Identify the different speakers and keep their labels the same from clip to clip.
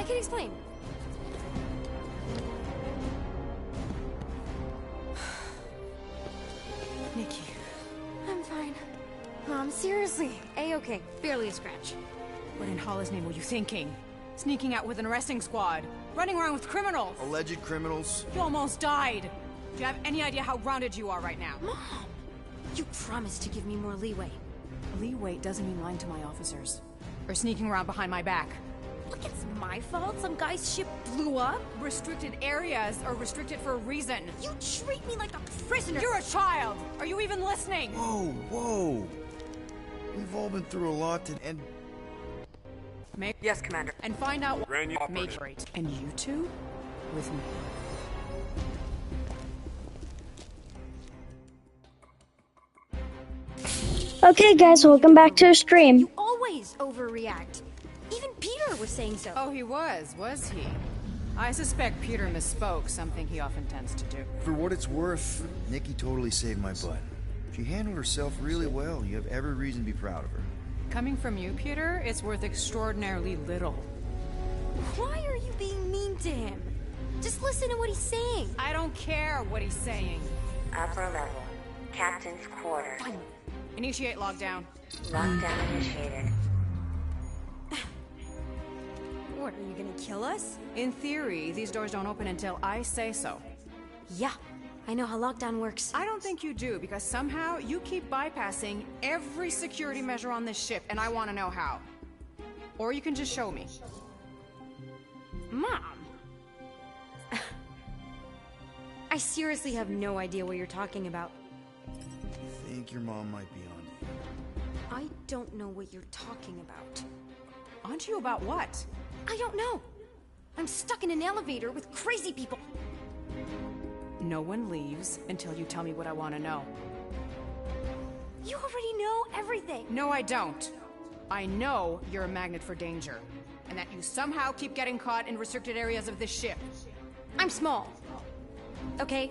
Speaker 1: can explain.
Speaker 2: Nikki.
Speaker 1: I'm fine. Mom, seriously. A-okay. Barely a scratch.
Speaker 2: What in Hollis' name were you thinking? Sneaking out with an arresting squad. Running around with criminals.
Speaker 3: Alleged criminals.
Speaker 2: You almost died. Do you have any idea how grounded you are right now?
Speaker 1: Mom! You promised to give me more leeway.
Speaker 2: Leeway doesn't mean lying to my officers. Or sneaking around behind my back.
Speaker 1: Look, it's my fault some guy's ship blew up.
Speaker 2: Restricted areas are restricted for a reason.
Speaker 1: You treat me like a prisoner.
Speaker 2: You're a child! Are you even listening?
Speaker 3: Whoa, whoa. We've all been through a lot and...
Speaker 2: Yes, Commander. And find out what... Make right. And you two? With me.
Speaker 4: Okay guys, welcome back to our stream.
Speaker 1: You always overreact. Even Peter was saying so.
Speaker 2: Oh, he was he? I suspect Peter misspoke, something he often tends to do.
Speaker 3: For what it's worth, Nikki totally saved my butt. She handled herself really well. You have every reason to be proud of her.
Speaker 2: Coming from you, Peter, it's worth extraordinarily little.
Speaker 1: Why are you being mean to him? Just listen to what he's saying.
Speaker 2: I don't care what he's saying.
Speaker 5: Upper level. Captain's quarters.
Speaker 1: Fine.
Speaker 2: Initiate lockdown.
Speaker 5: Lockdown initiated.
Speaker 1: What, are you gonna kill us?
Speaker 2: In theory, these doors don't open until I say so.
Speaker 1: Yeah, I know how lockdown works.
Speaker 2: I don't think you do, because somehow you keep bypassing every security measure on this ship, and I want to know how. Or you can just show me.
Speaker 1: Mom! I seriously have no idea what you're talking about.
Speaker 3: I think your mom might be on to you.
Speaker 1: I don't know what you're talking about.
Speaker 2: Onto you about what?
Speaker 1: I don't know. I'm stuck in an elevator with crazy people.
Speaker 2: No one leaves until you tell me what I want to know.
Speaker 1: You already know everything.
Speaker 2: No, I don't. I know you're a magnet for danger, and that you somehow keep getting caught in restricted areas of this ship.
Speaker 1: I'm small. Okay?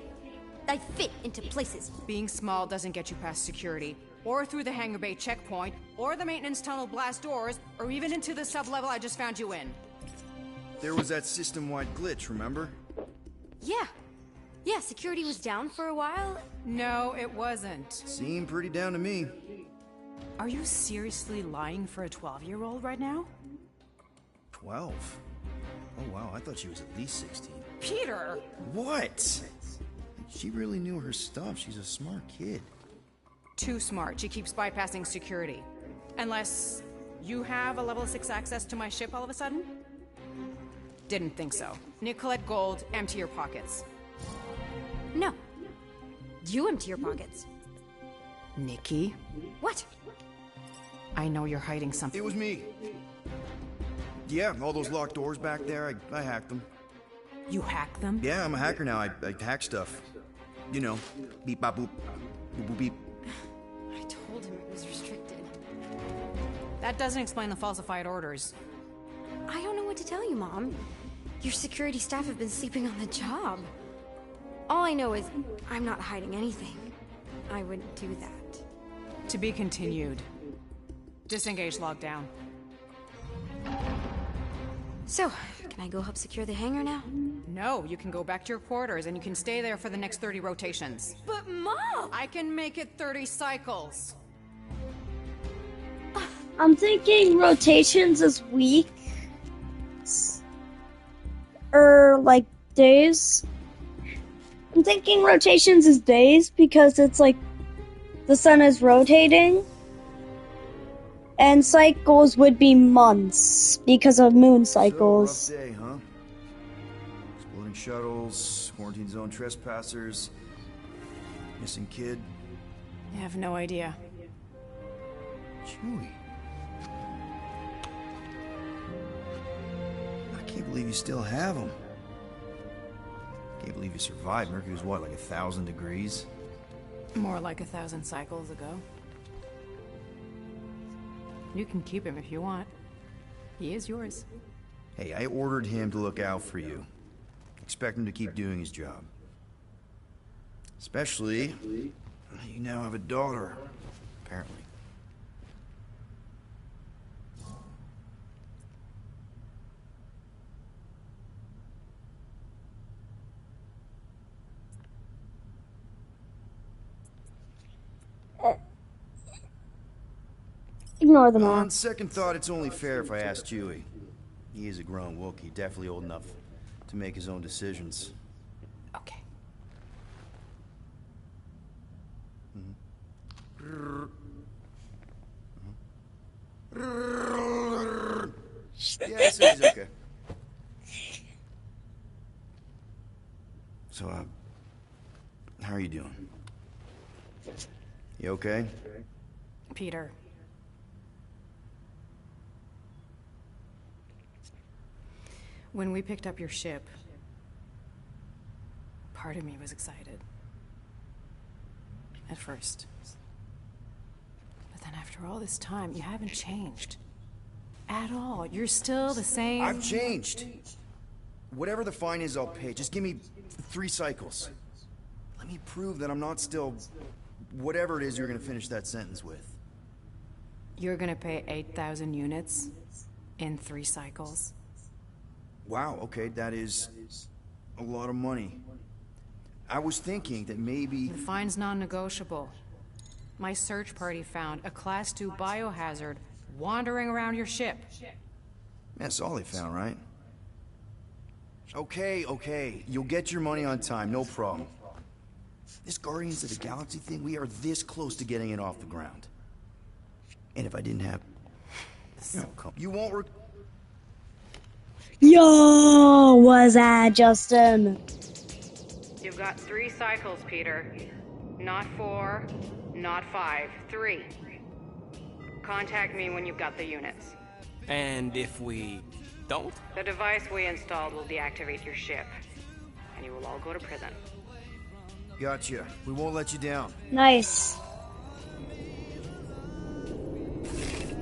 Speaker 1: I fit into places.
Speaker 2: Being small doesn't get you past security, or through the hangar bay checkpoint, or the maintenance tunnel blast doors, or even into the sub-level I just found you in.
Speaker 3: There was that system-wide glitch, remember?
Speaker 1: Yeah. Yeah, security was down for a while.
Speaker 2: No, it wasn't.
Speaker 3: Seemed pretty down to me.
Speaker 2: Are you seriously lying for a 12-year-old right now?
Speaker 3: 12? Oh wow, I thought she was at least 16.
Speaker 2: Peter!
Speaker 3: What? She really knew her stuff. She's a smart kid.
Speaker 2: Too smart. She keeps bypassing security. Unless you have a level 6 access to my ship all of a sudden? Didn't think so. Nicolette Gold, empty your pockets.
Speaker 1: No. You empty your pockets.
Speaker 2: Nikki?
Speaker 1: What?
Speaker 2: I know you're hiding something.
Speaker 3: It was me. Yeah, all those locked doors back there, I hacked them.
Speaker 2: You hack them?
Speaker 3: Yeah, I'm a hacker now. I hack stuff. You know, beep bop boop, boop boop beep.
Speaker 1: I told him it was restricted.
Speaker 2: That doesn't explain the falsified orders.
Speaker 1: I don't know what to tell you, Mom. Your security staff have been sleeping on the job. All I know is I'm not hiding anything. I wouldn't do that.
Speaker 2: To be continued. Disengage lockdown.
Speaker 1: So, can I go help secure the hangar now?
Speaker 2: No, you can go back to your quarters and you can stay there for the next 30 rotations.
Speaker 1: But Mom!
Speaker 2: I can make it 30 cycles.
Speaker 4: I'm thinking rotations is weeks. Or like days. I'm thinking rotations is days because it's like the sun is rotating. And cycles would be months because of moon cycles.
Speaker 3: So, rough day, huh? Exploding shuttles, quarantine zone trespassers, missing kid.
Speaker 2: I have no idea.
Speaker 3: Chewie. I can't believe you still have him. Can't believe you survived. Mercury was what, like 1,000 degrees?
Speaker 2: More like 1,000 cycles ago. You can keep him if you want. He is yours.
Speaker 3: Hey, I ordered him to look out for you. Expect him to keep doing his job. Especially, you now have a daughter, apparently.
Speaker 4: Ignore the
Speaker 3: On
Speaker 4: map.
Speaker 3: second thought, it's only fair if I ask Chewie. He is a grown Wookiee, definitely old enough to make his own decisions.
Speaker 2: Okay.
Speaker 3: Yeah, I said he's okay. So, how are you doing? You okay?
Speaker 2: Peter. When we picked up your ship, part of me was excited. At first. But then after all this time, you haven't changed. At all. You're still the same.
Speaker 3: I've changed. Whatever the fine is, I'll pay. Just give me 3 cycles. Let me prove that I'm not still... whatever it is you're gonna finish that sentence with.
Speaker 2: You're gonna pay 8,000 units in 3 cycles.
Speaker 3: Wow, okay, that is a lot of money. I was thinking that maybe...
Speaker 2: The fine's non-negotiable. My search party found a Class 2 biohazard wandering around your ship.
Speaker 3: That's all they found, right? Okay. You'll get your money on time, no problem. This Guardians of the Galaxy thing, we are this close to getting it off the ground. And if I didn't have... You won't...
Speaker 4: Yo, was that Justin?
Speaker 2: You've got 3 cycles, Peter. Not 4, not 5, 3. Contact me when you've got the units.
Speaker 6: And if we don't?
Speaker 2: The device we installed will deactivate your ship, and you will all go to prison.
Speaker 3: Gotcha. We won't let you down.
Speaker 4: Nice.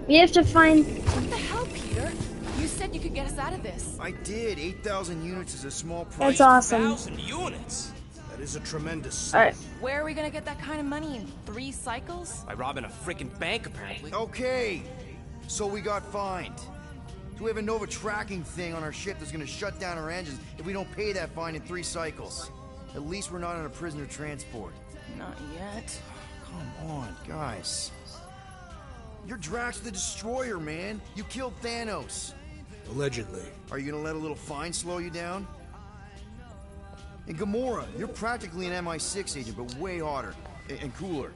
Speaker 4: We have to find...
Speaker 7: What the hell, Peter? You said you could get us out of this.
Speaker 3: I did. 8,000 units is a small price.
Speaker 4: That's awesome.
Speaker 6: 1,000 units!
Speaker 8: That is a tremendous...
Speaker 4: Alright.
Speaker 7: Where are we gonna get that kind of money in 3 cycles?
Speaker 6: By robbing a freaking bank, apparently.
Speaker 3: Okay. So we got fined. So we have a Nova tracking thing on our ship that's gonna shut down our engines if we don't pay that fine in 3 cycles. At least we're not on a prisoner transport.
Speaker 7: Not yet.
Speaker 3: Come on, guys. You're Drax the Destroyer, man. You killed Thanos.
Speaker 8: Allegedly.
Speaker 3: Are you gonna let a little fine slow you down? And Gamora, you're practically an MI6 agent, but way hotter and cooler.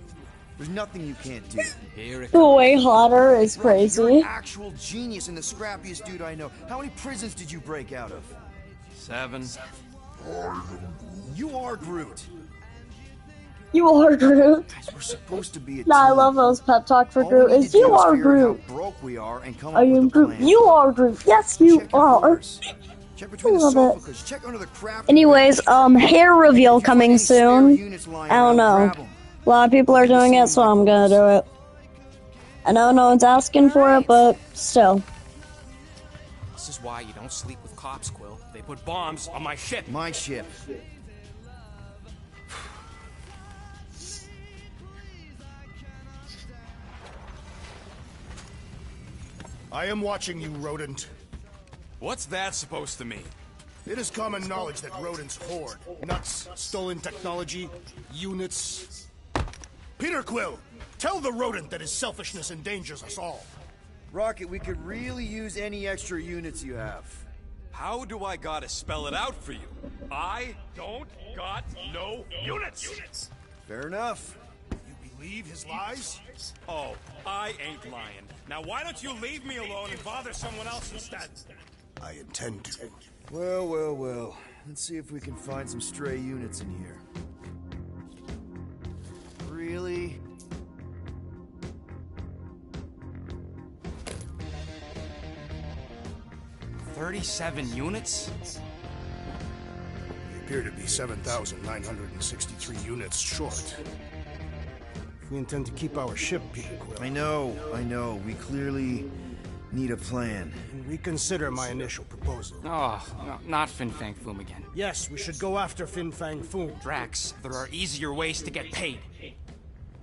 Speaker 3: There's nothing you can't do.
Speaker 6: Here it
Speaker 4: The way hotter is
Speaker 3: You're
Speaker 4: crazy.
Speaker 3: an actual genius and the scrappiest dude I know. How many prisons did you break out of?
Speaker 6: 7.
Speaker 3: You are Groot.
Speaker 4: You are Groot.
Speaker 3: Guys, we're supposed to be a
Speaker 4: Nah, I
Speaker 3: team.
Speaker 4: love those pep talk for
Speaker 3: All
Speaker 4: Groot.
Speaker 3: we need
Speaker 4: Is
Speaker 3: to
Speaker 4: you
Speaker 3: do
Speaker 4: are
Speaker 3: figure out
Speaker 4: Groot.
Speaker 3: how broke we are and come
Speaker 4: I
Speaker 3: up with
Speaker 4: am
Speaker 3: a
Speaker 4: Groot.
Speaker 3: plan.
Speaker 4: You are Groot. Yes, you
Speaker 3: Check your
Speaker 4: are.
Speaker 3: floors. Check between the
Speaker 4: Love
Speaker 3: sofa
Speaker 4: it.
Speaker 3: cushions. Check under the crap.
Speaker 4: Anyways, hair reveal
Speaker 3: If you find
Speaker 4: coming
Speaker 3: any spare
Speaker 4: soon.
Speaker 3: units lying
Speaker 4: I don't
Speaker 3: around,
Speaker 4: know.
Speaker 3: grab 'em.
Speaker 4: A lot of people are doing it, so I'm gonna do it. I know no one's asking for it, but still.
Speaker 6: This is why you don't sleep with cops, Quill. They put bombs on my ship.
Speaker 3: My ship.
Speaker 8: I am watching you, rodent.
Speaker 6: What's that supposed to mean?
Speaker 8: It is common knowledge that rodents hoard nuts, stolen technology, units. Peter Quill, tell the rodent that his selfishness endangers us all.
Speaker 3: Rocket, we could really use any extra units you have.
Speaker 6: How do I gotta spell it out for you? I don't got no units!
Speaker 3: Fair enough.
Speaker 8: You believe his lies?
Speaker 6: Oh, I ain't lying. Now why don't you leave me alone and bother someone else instead?
Speaker 8: I intend to.
Speaker 3: Well. Let's see if we can find some stray units in here. Really?
Speaker 6: $37 units?
Speaker 8: We appear to be 7,963 units short. If we intend to keep our ship, Peter Quill,
Speaker 3: I know. We clearly need a plan.
Speaker 8: reconsider my initial proposal.
Speaker 6: Oh, no, not Fin Fang Foom again.
Speaker 8: Yes, we should go after Fin Fang Foom.
Speaker 6: Drax, there are easier ways to get paid.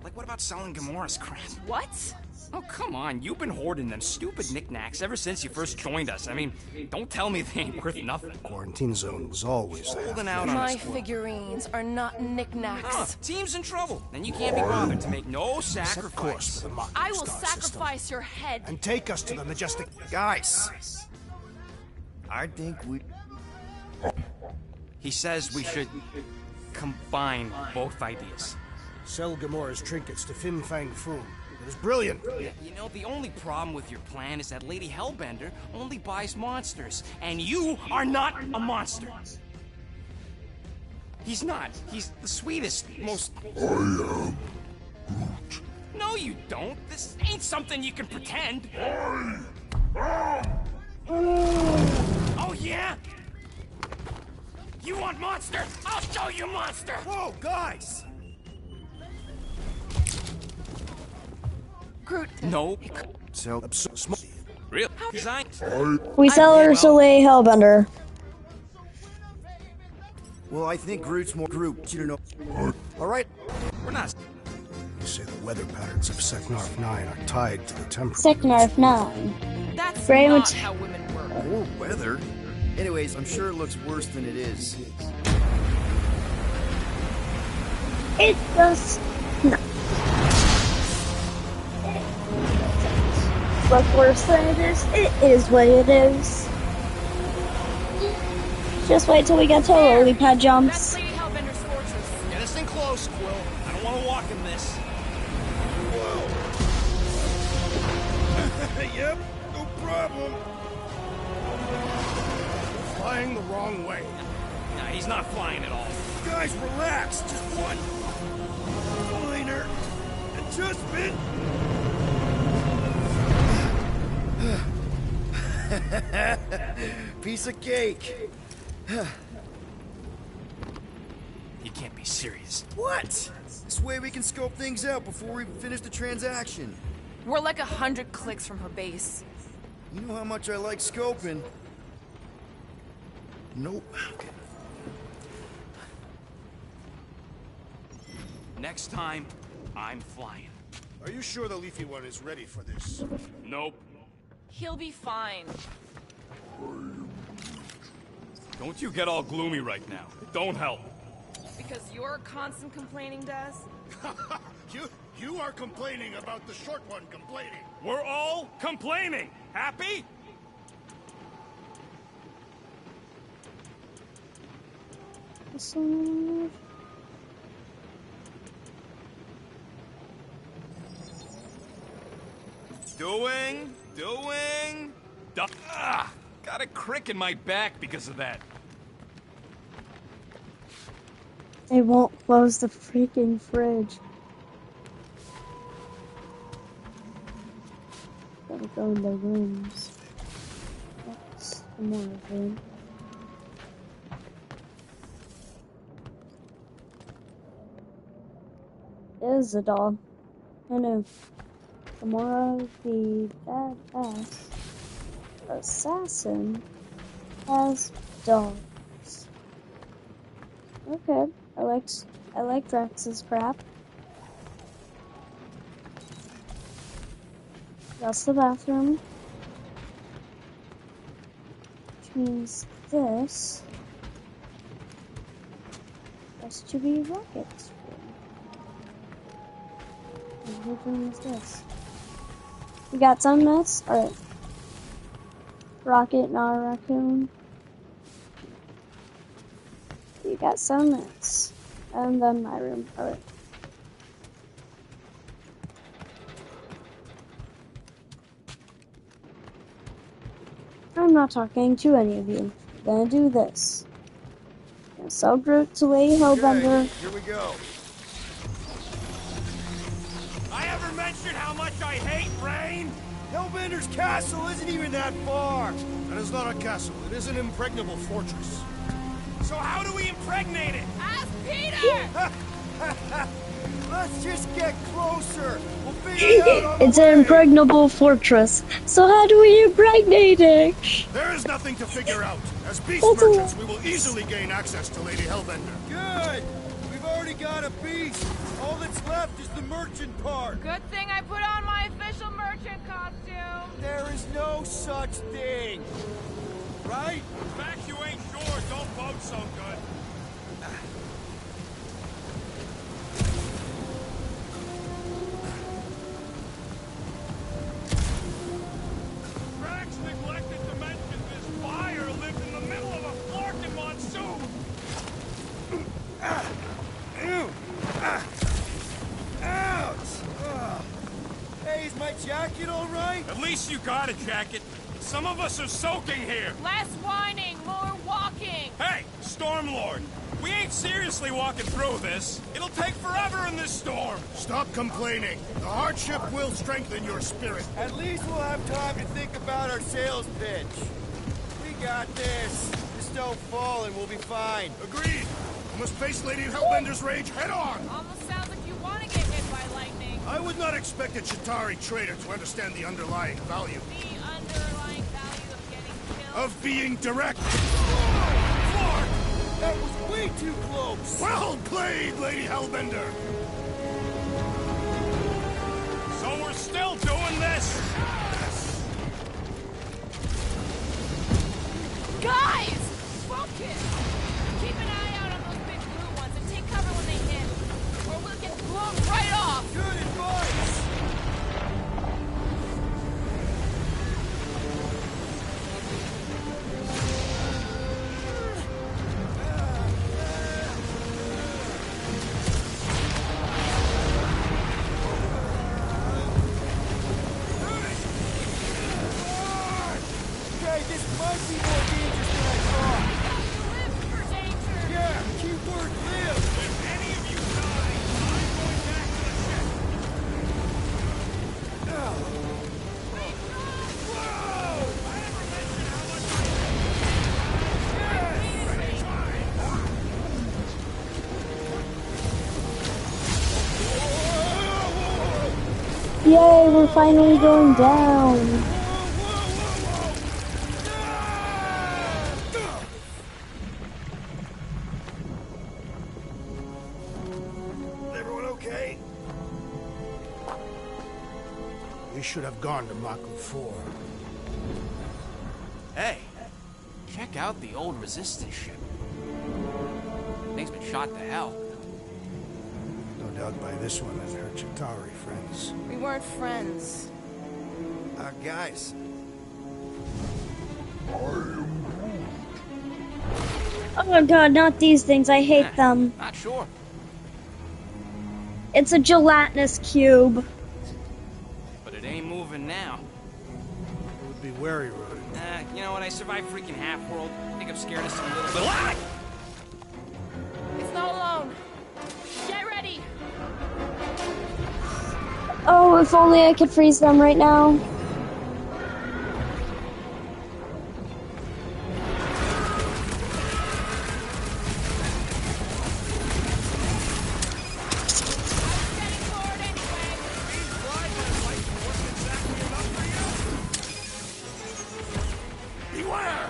Speaker 6: Like, what about selling Gamora's crap?
Speaker 7: What?
Speaker 9: Oh, come on. You've been hoarding them stupid knickknacks ever since you first joined us. I mean, don't tell me they ain't worth nothing.
Speaker 8: Quarantine zone was always there.
Speaker 9: Holding out on
Speaker 7: My
Speaker 9: us.
Speaker 7: figurines are not knickknacks.
Speaker 9: Team's in trouble, and you can't be bothered to make no
Speaker 8: Set course
Speaker 9: sacrifice.
Speaker 8: for the Mocking
Speaker 7: I will
Speaker 8: Star
Speaker 7: sacrifice
Speaker 8: system
Speaker 7: your head.
Speaker 8: and take us to the majestic.
Speaker 3: Guys, I think we...
Speaker 9: He says we should combine both ideas.
Speaker 8: Sell Gamora's trinkets to Fin Fang Foom. It was brilliant.
Speaker 9: You know, the only problem with your plan is that Lady Hellbender only buys monsters, and you are not a monster. He's not. He's the sweetest, most... I am Groot. No, you don't. This ain't something you can pretend. Oh, yeah? You want monster? I'll show you monster!
Speaker 3: Whoa, guys!
Speaker 7: Groot.
Speaker 9: No.
Speaker 3: So,
Speaker 9: Real? Because
Speaker 4: We sell her to Lady Hellbender.
Speaker 3: well, I think Groot's more Groot. You don't know. All right.
Speaker 9: we're not...
Speaker 8: You say the weather patterns of Seknarf 9 are tied to the temperament.
Speaker 4: Seknarf 9.
Speaker 7: That's
Speaker 4: Very
Speaker 7: not
Speaker 4: much-
Speaker 7: how women work.
Speaker 3: Or weather. Anyways, I'm sure it looks worse than it is.
Speaker 4: It does not look worse than it is. It is what it is. Just wait till we get to lily pad
Speaker 7: That's
Speaker 4: jumps.
Speaker 7: Lady Hellbender's fortress.
Speaker 9: Get us in close, Quill. I don't want to walk in this.
Speaker 6: Yep, no problem.
Speaker 8: Flying the wrong way.
Speaker 9: Nah, he's not flying at all.
Speaker 6: Guys, relax. Just one minor adjustment.
Speaker 3: Piece of cake.
Speaker 9: He can't be serious.
Speaker 3: What? This way we can scope things out before we finish the transaction.
Speaker 7: We're like 100 clicks from her base.
Speaker 3: You know how much I like scoping. Nope. Okay.
Speaker 9: Next time, I'm flying.
Speaker 8: Are you sure the leafy one is ready for this?
Speaker 9: Nope.
Speaker 7: He'll be fine.
Speaker 6: Don't you get all gloomy right now. It don't help.
Speaker 7: Because your constant complaining does?
Speaker 8: You are complaining about the short one complaining.
Speaker 6: We're all complaining. Happy? Doing. Got a crick in my back because of that.
Speaker 4: They won't close the freaking fridge. Gotta go in their rooms. That's the more of it. It is a dog. I know. Gamora, the badass assassin, has dogs. Okay, I like Drax's crap. That's the bathroom. Which means this has to be Rocket's room. And whose room is this? We got some mess? Alright. Rocket, not a raccoon. We got some mess. And then my room. Alright. I'm not talking to any of you. I'm gonna do this. I'm gonna sell Groot to Lady Hellbender.
Speaker 3: Okay, here we go.
Speaker 6: I ever mentioned how much I hate rain?
Speaker 3: Hellbender's castle isn't even that far.
Speaker 8: That is not a castle. It is an impregnable fortress.
Speaker 6: So how do we impregnate it?
Speaker 7: Ask Peter!
Speaker 3: Let's just get closer. We'll figure it out on
Speaker 4: It's
Speaker 3: the
Speaker 4: an
Speaker 3: way.
Speaker 4: impregnable fortress. So how do we impregnate it?
Speaker 8: There is nothing to figure out. As beast
Speaker 4: That's a-
Speaker 8: merchants, we will easily gain access to Lady Hellbender.
Speaker 3: Good. We've already
Speaker 6: got a beast. All that's left is the merchant part.
Speaker 7: Good thing I put on my official merchant costume.
Speaker 6: There is no such thing. Right?
Speaker 9: Fact you ain't sure, don't vote so good. Drax neglected to mention this fire lived in the middle of a Florkin monsoon.
Speaker 6: Ouch! Ugh. Hey, is my jacket all right?
Speaker 9: At least you got a jacket. Some of us are soaking here.
Speaker 7: Less whining, more walking.
Speaker 9: Hey, Stormlord, we ain't seriously walking through this. It'll take forever in this storm.
Speaker 8: Stop complaining. The hardship will strengthen your spirit.
Speaker 6: At least we'll have time to think about our sales pitch. We got this. Just don't fall and we'll be fine.
Speaker 8: Agreed. You must face Lady Hellbender's rage head on.
Speaker 7: Almost sounds like you want to get hit by lightning.
Speaker 8: I would not expect a Chitauri trader to understand the underlying value.
Speaker 7: The underlying value of getting killed.
Speaker 8: Of being direct.
Speaker 6: Clark! That was way too close!
Speaker 8: Well played, Lady Hellbender.
Speaker 9: So we're still doing this?
Speaker 7: Guys! Focus! Keep an eye out on those big blue ones and take cover when they hit. Or we'll get blown right off!
Speaker 6: Good advice! Okay, this might be more dangerous than I thought.
Speaker 7: You live for danger!
Speaker 6: Yeah, keyword live!
Speaker 9: If any of you die, I'm going back to the ship. Whoa! I never mentioned how much
Speaker 4: Yay, we're finally going down.
Speaker 8: Everyone okay? We should have gone to Maku 4.
Speaker 10: Hey, check out the old Resistance ship. Thing's been shot to hell.
Speaker 8: No doubt by this one as her Chitauri friends.
Speaker 7: We weren't friends.
Speaker 3: Guys.
Speaker 4: Oh my god, not these things. I hate them.
Speaker 10: Not sure.
Speaker 4: It's a gelatinous cube.
Speaker 10: But it ain't moving now.
Speaker 8: You would be wary, Rodin.
Speaker 10: You know what? I survived freaking Half-World. I think I'm scared of some little bit.
Speaker 7: It's not alone. Get ready!
Speaker 4: Oh, if only I could freeze them right now.
Speaker 7: Getting forward anyway.
Speaker 8: Beware!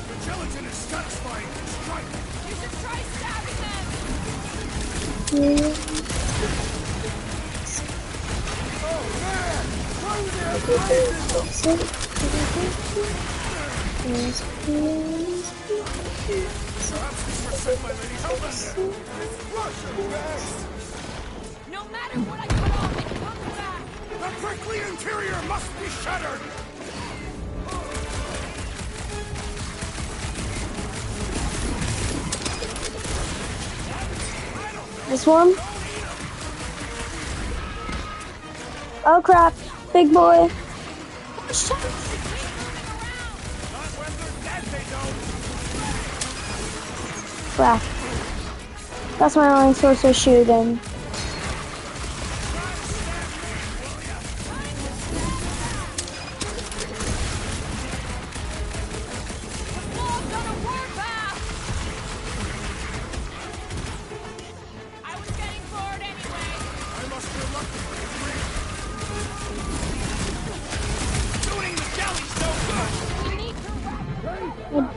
Speaker 8: The gelatin is satisfying. Strike!
Speaker 7: You should try stabbing them!
Speaker 8: Perhaps this were sent by Lady Hellbender.
Speaker 7: No matter what I cut off, it comes back!
Speaker 8: The prickly interior must be shattered!
Speaker 4: This one? Oh crap, big boy. Crap. That's my only source of shooting.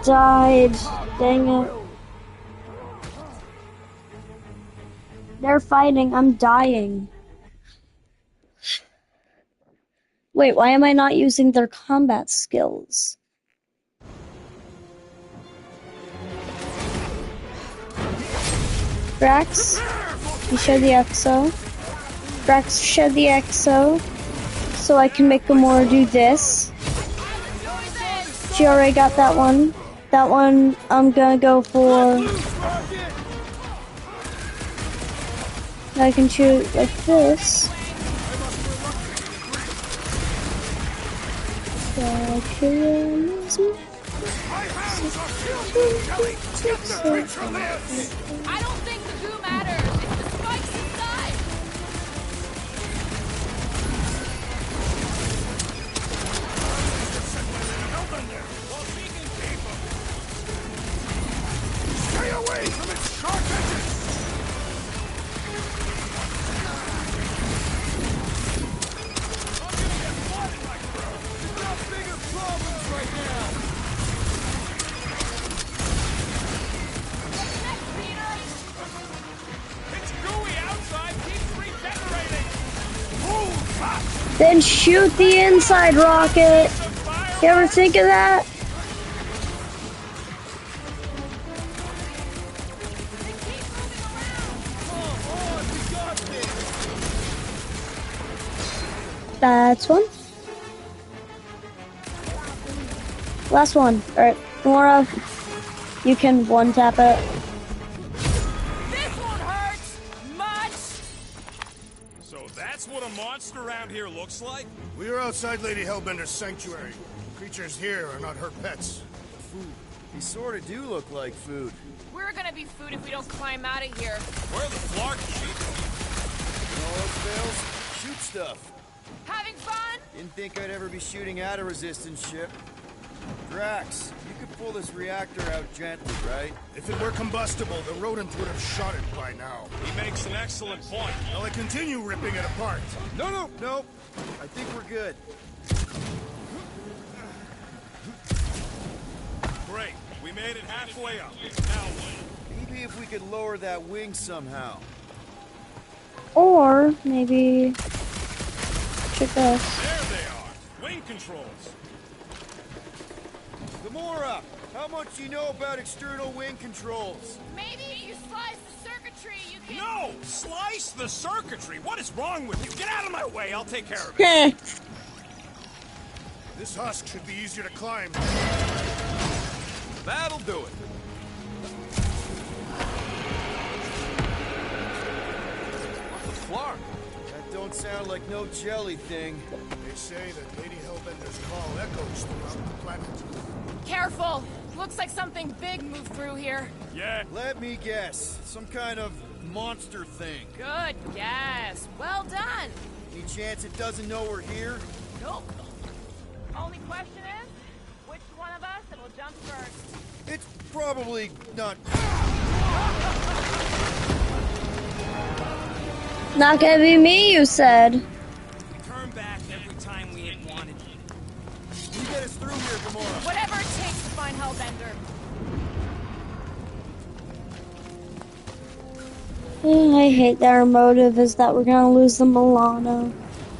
Speaker 4: died. Dang it. They're fighting. I'm dying. Wait, why am I not using their combat skills? Drax, you share the EXO. Drax, share the EXO. So I can make Gamora do this. She already got that one. That one I'm gonna go for. I can shoot like this.
Speaker 7: I don't think the goo matters. It's the spikes inside.
Speaker 8: Stay away from its sharp edges!
Speaker 4: Then shoot the inside rocket. You ever think of that? That's one. Last one. Alright, Gamora, you can one tap it.
Speaker 7: This won't hurt much.
Speaker 9: So that's what a monster around here looks like?
Speaker 8: We are outside Lady Hellbender's sanctuary. Creatures here are not her pets.
Speaker 6: Food. They sort of do look like food.
Speaker 7: We're gonna be food if we don't climb out of here.
Speaker 9: Where the Flark sheep?
Speaker 6: All else fails, shoot stuff.
Speaker 7: Having fun?
Speaker 6: Didn't think I'd ever be shooting at a resistance ship. Drax, you could pull this reactor out gently, right?
Speaker 8: If it were combustible, the rodent would have shot it by now.
Speaker 9: He makes an excellent point.
Speaker 8: Will I continue ripping it apart?
Speaker 6: No. I think we're good.
Speaker 9: Great. We made it halfway up. Now what?
Speaker 6: Maybe if we could lower that wing somehow.
Speaker 4: Or maybe check this.
Speaker 9: There they are. Wing controls.
Speaker 6: Gamora, how much do you know about external wing controls?
Speaker 7: Maybe if you slice the circuitry, you can...
Speaker 9: No! Slice the circuitry! What is wrong with you? Get out of my way! I'll take care of it.
Speaker 8: This husk should be easier to climb.
Speaker 9: That'll do it. What's the Flark?
Speaker 6: That don't sound like no jelly thing.
Speaker 8: They say that Lady Hellbender's call echoes throughout the planet.
Speaker 7: Careful. Looks like something big moved through here.
Speaker 9: Yeah.
Speaker 6: Let me guess. Some kind of monster thing.
Speaker 7: Good guess. Well done.
Speaker 6: Any chance it doesn't know we're here?
Speaker 7: Nope. Only question is, which one of us will jump first?
Speaker 6: It's probably not...
Speaker 4: Not gonna be me, you said.
Speaker 9: We turn back every time we had wanted.
Speaker 6: You get us through here, Gamora.
Speaker 7: Whatever it takes to find Hellbender.
Speaker 4: I hate that our motive is that we're gonna lose the Milano.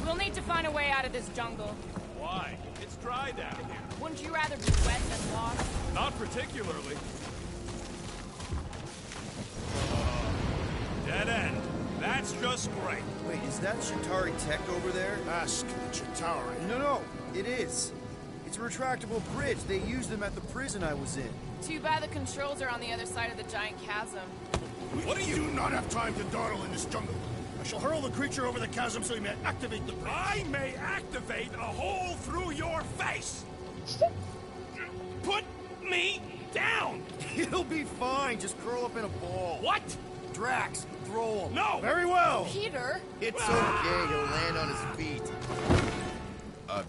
Speaker 7: We'll need to find a way out of this jungle.
Speaker 9: Why? It's dry down here.
Speaker 7: Wouldn't you rather be wet than lost?
Speaker 9: Not particularly. Dead end. That's just great.
Speaker 6: Wait, is that Chitauri tech over there?
Speaker 8: Ask the Chitauri.
Speaker 6: No, it is. It's a retractable bridge. They used them at the prison I was in.
Speaker 7: Too bad the controls are on the other side of the giant chasm.
Speaker 8: What do you do not have time to dawdle in this jungle? I shall hurl the creature over the chasm so he may activate the bridge.
Speaker 9: I may activate a hole through your face. Put me down.
Speaker 6: He'll be fine. Just curl up in a ball.
Speaker 9: What?
Speaker 6: Drax, throw him.
Speaker 9: No.
Speaker 8: Very well.
Speaker 7: Peter?
Speaker 6: It's okay. He'll land on his feet. I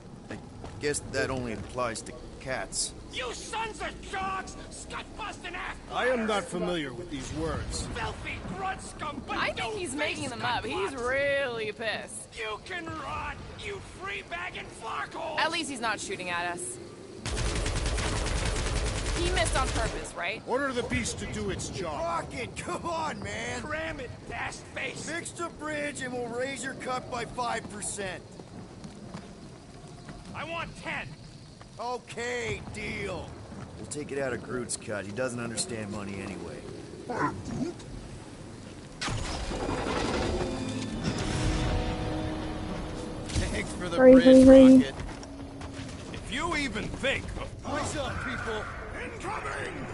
Speaker 6: guess that only applies to cats.
Speaker 9: You sons of dogs! Scut-busting ass!
Speaker 8: I am not familiar with these words.
Speaker 9: Filthy grunt scum! But
Speaker 7: I think he's making them up. He's really pissed.
Speaker 9: You can rot, you free-bagging flarkhole!
Speaker 7: At least he's not shooting at us. He missed on purpose, right?
Speaker 8: Order the beast to do its job.
Speaker 6: Rocket, come on, man.
Speaker 9: Cram it, dash face.
Speaker 6: Fix the bridge and we'll raise your cut by 5%.
Speaker 9: I want 10.
Speaker 6: Okay, deal.
Speaker 3: We'll take it out of Groot's cut. He doesn't understand money anyway.
Speaker 6: Thanks for the
Speaker 4: Hurry,
Speaker 6: bridge,
Speaker 4: hurry, hurry.
Speaker 6: Rocket.
Speaker 9: If you even think of
Speaker 6: What's up, people?
Speaker 8: Incoming!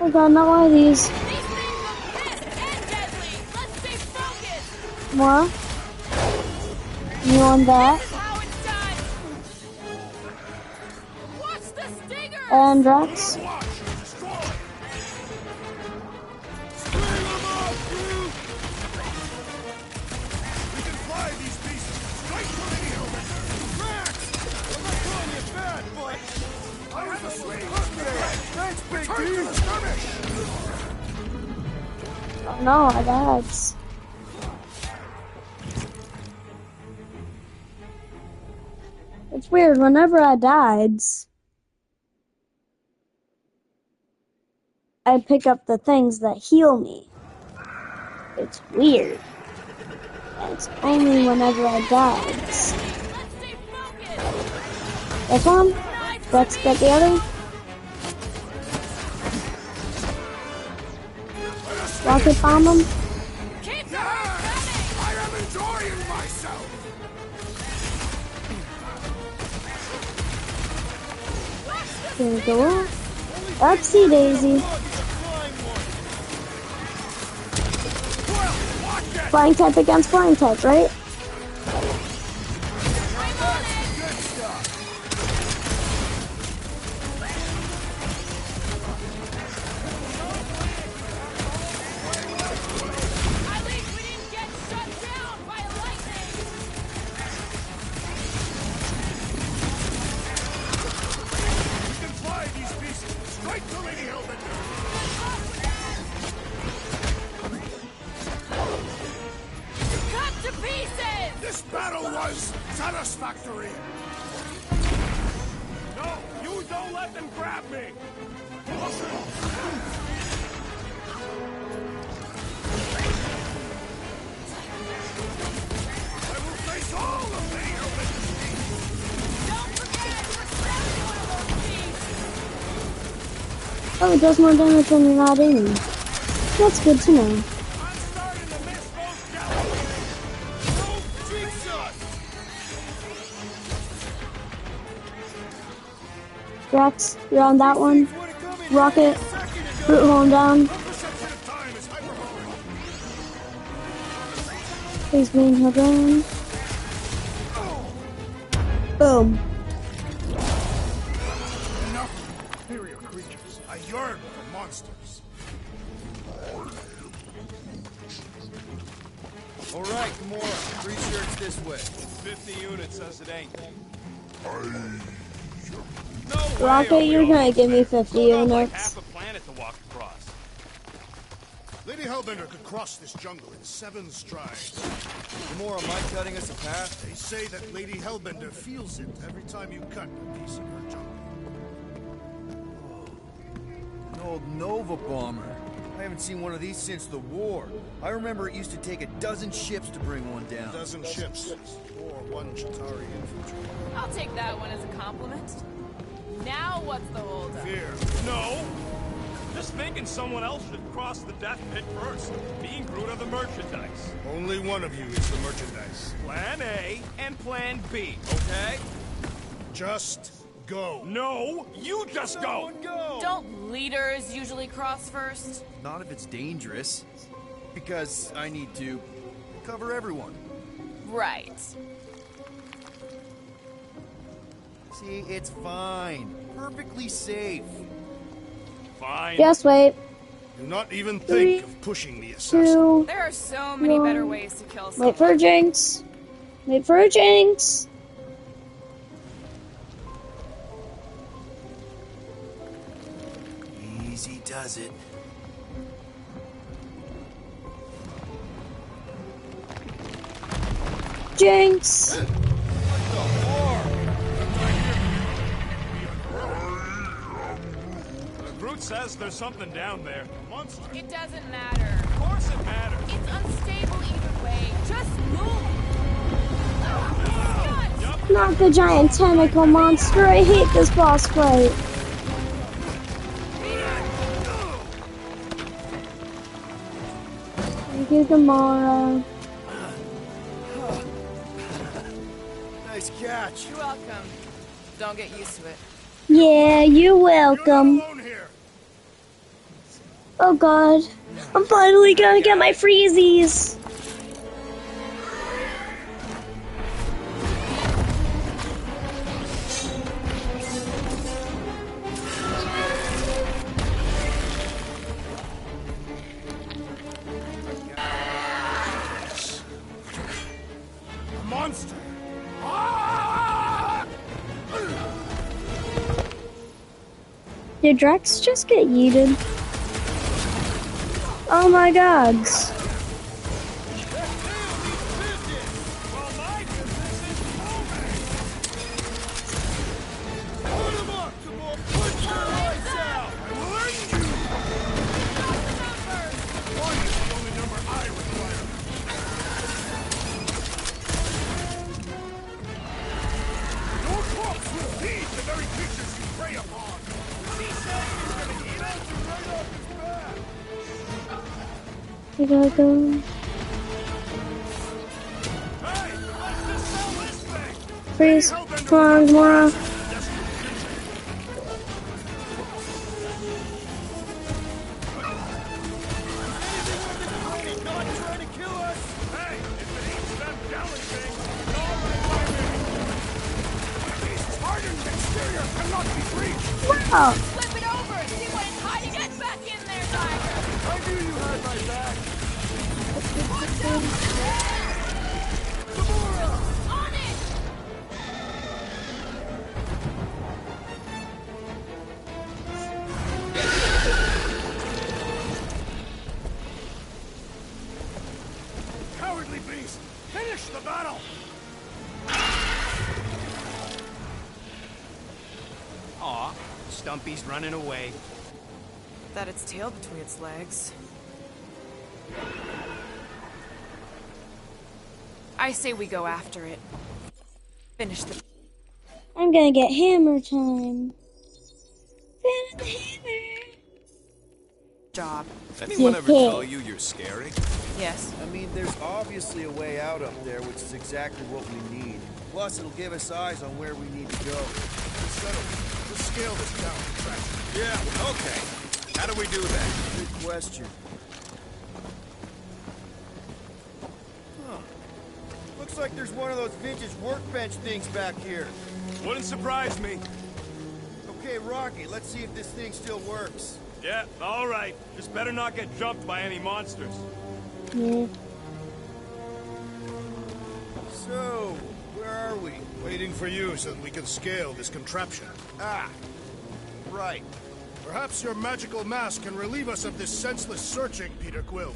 Speaker 4: Oh god, not one of these.
Speaker 7: These things look pissed and deadly. Let's stay focused.
Speaker 4: More. You want that?
Speaker 7: This is how it's done. Watch the stinger.
Speaker 4: And Drax.
Speaker 8: Watch! Destroy!
Speaker 6: Bring 'em up, Groot!
Speaker 8: We can fly these beasts straight to the Hellbender!
Speaker 6: Drax! I'm not calling you bad, but I was a sweet hook there. Thanks, Big
Speaker 8: Turn to
Speaker 6: D.
Speaker 8: the skirmish!
Speaker 4: Oh no, I died. It's weird, whenever I died, I pick up the things that heal me. It's weird. And it's only whenever I died.
Speaker 7: Let's stay focused.
Speaker 4: This one? Let's get the other. Rocket bomb them.
Speaker 7: Keep the herd coming.
Speaker 8: I am enjoying myself!
Speaker 4: Here we go. Upsy daisy. Flying type against flying type, right?
Speaker 7: At least we didn't get shut down by lightning.
Speaker 8: We can fly these beasts straight to Lady Hellbender!
Speaker 7: Cut to pieces.
Speaker 8: This battle was satisfactory!
Speaker 9: No, you don't let them grab me.
Speaker 8: I will face all of the Hellbender!
Speaker 7: Don't forget, we're selling one of those beasts.
Speaker 4: Oh, it does more damage when you're not in. That's good to know.
Speaker 9: I'm starting to miss those galaxies.
Speaker 6: Don't jinx us!
Speaker 4: Drax, you're on that one.
Speaker 6: Wanna come in
Speaker 4: Rocket,
Speaker 6: a second ago?
Speaker 4: root home down.
Speaker 8: Perception of time is hyperbolic!
Speaker 4: Please being held down. Boom.
Speaker 8: Enough inferior creatures. I yearn for monsters.
Speaker 6: All right, Gamora. 3 shirts this way.
Speaker 9: 50 units says it ain't.
Speaker 4: Rocket, you're gonna give me 50
Speaker 9: Like
Speaker 4: units.
Speaker 9: half a planet to walk across.
Speaker 8: Lady Hellbender could cross this jungle in 7 strides.
Speaker 6: Gamora, am I cutting us a path?
Speaker 8: They say that Lady Hellbender feels it every time you cut a piece of her jungle.
Speaker 6: An old Nova bomber. I haven't seen one of these since the war. I remember it used to take a dozen ships to bring one down.
Speaker 8: A dozen ships, or 1 Chitauri infantry.
Speaker 7: I'll take that one as a compliment. Now what's the holdup?
Speaker 8: Fear.
Speaker 9: No! Just thinking someone else should cross the death pit first. Being Groot of the merchandise.
Speaker 8: Only one of you is the merchandise.
Speaker 9: Plan A and Plan B, okay?
Speaker 8: Just go.
Speaker 9: No, you just go!
Speaker 6: Go!
Speaker 7: Don't leaders usually cross first?
Speaker 3: Not if it's dangerous. Because I need to cover everyone.
Speaker 7: Right.
Speaker 3: See, it's fine. Perfectly safe.
Speaker 9: Fine.
Speaker 4: Just wait.
Speaker 8: Do not even
Speaker 4: 3,
Speaker 8: think of pushing the assassin.
Speaker 4: 2,
Speaker 7: There are so many better ways to kill someone.
Speaker 4: wait for a jinx. Wait for a jinx.
Speaker 3: Easy does it.
Speaker 4: Jinx.
Speaker 9: Groot
Speaker 11: Groot says there's something down there. A monster.
Speaker 7: It doesn't matter.
Speaker 11: Of course it matters.
Speaker 7: It's unstable either way. Just move.
Speaker 4: Not the giant tentacle monster. I hate this boss fight. Thank you, Gamora.
Speaker 6: Nice catch.
Speaker 7: You're welcome. Don't get used to it.
Speaker 4: Yeah, you're welcome. Oh god. I'm finally gonna get my freezies.
Speaker 8: Monster!
Speaker 4: Did Drax just get yeeted? Oh my gods. I gotta go. Freeze. Come on, Gamora. Wow.
Speaker 7: Flip it over and see what it's hiding. Get back in there, Tiger.
Speaker 6: I knew you had my back.
Speaker 7: On it.
Speaker 8: Cowardly beast! Finish the battle!
Speaker 9: Aw, Stumpy's running away.
Speaker 2: That its tail between its legs. I say we go after it. Finish the
Speaker 4: I'm gonna get hammer time. Fan the hammer.
Speaker 2: job.
Speaker 12: Anyone ever tell you you're scary?
Speaker 2: Yes.
Speaker 6: I mean, there's obviously a way out up there, which is exactly what we need. Plus, it'll give us eyes on where we need to go.
Speaker 8: Let's scale this down.
Speaker 12: Yeah, okay. How do we do that?
Speaker 6: Good question. Huh. Looks like there's one of those vintage workbench things back here.
Speaker 11: Wouldn't surprise me.
Speaker 6: Okay, Rocky, let's see if this thing still works.
Speaker 11: Yeah, all right. Just better not get jumped by any monsters.
Speaker 4: Yeah.
Speaker 6: So, where are we?
Speaker 8: Waiting for you so that we can scale this contraption.
Speaker 6: Ah, right.
Speaker 8: Perhaps your magical mask can relieve us of this senseless searching, Peter Quill.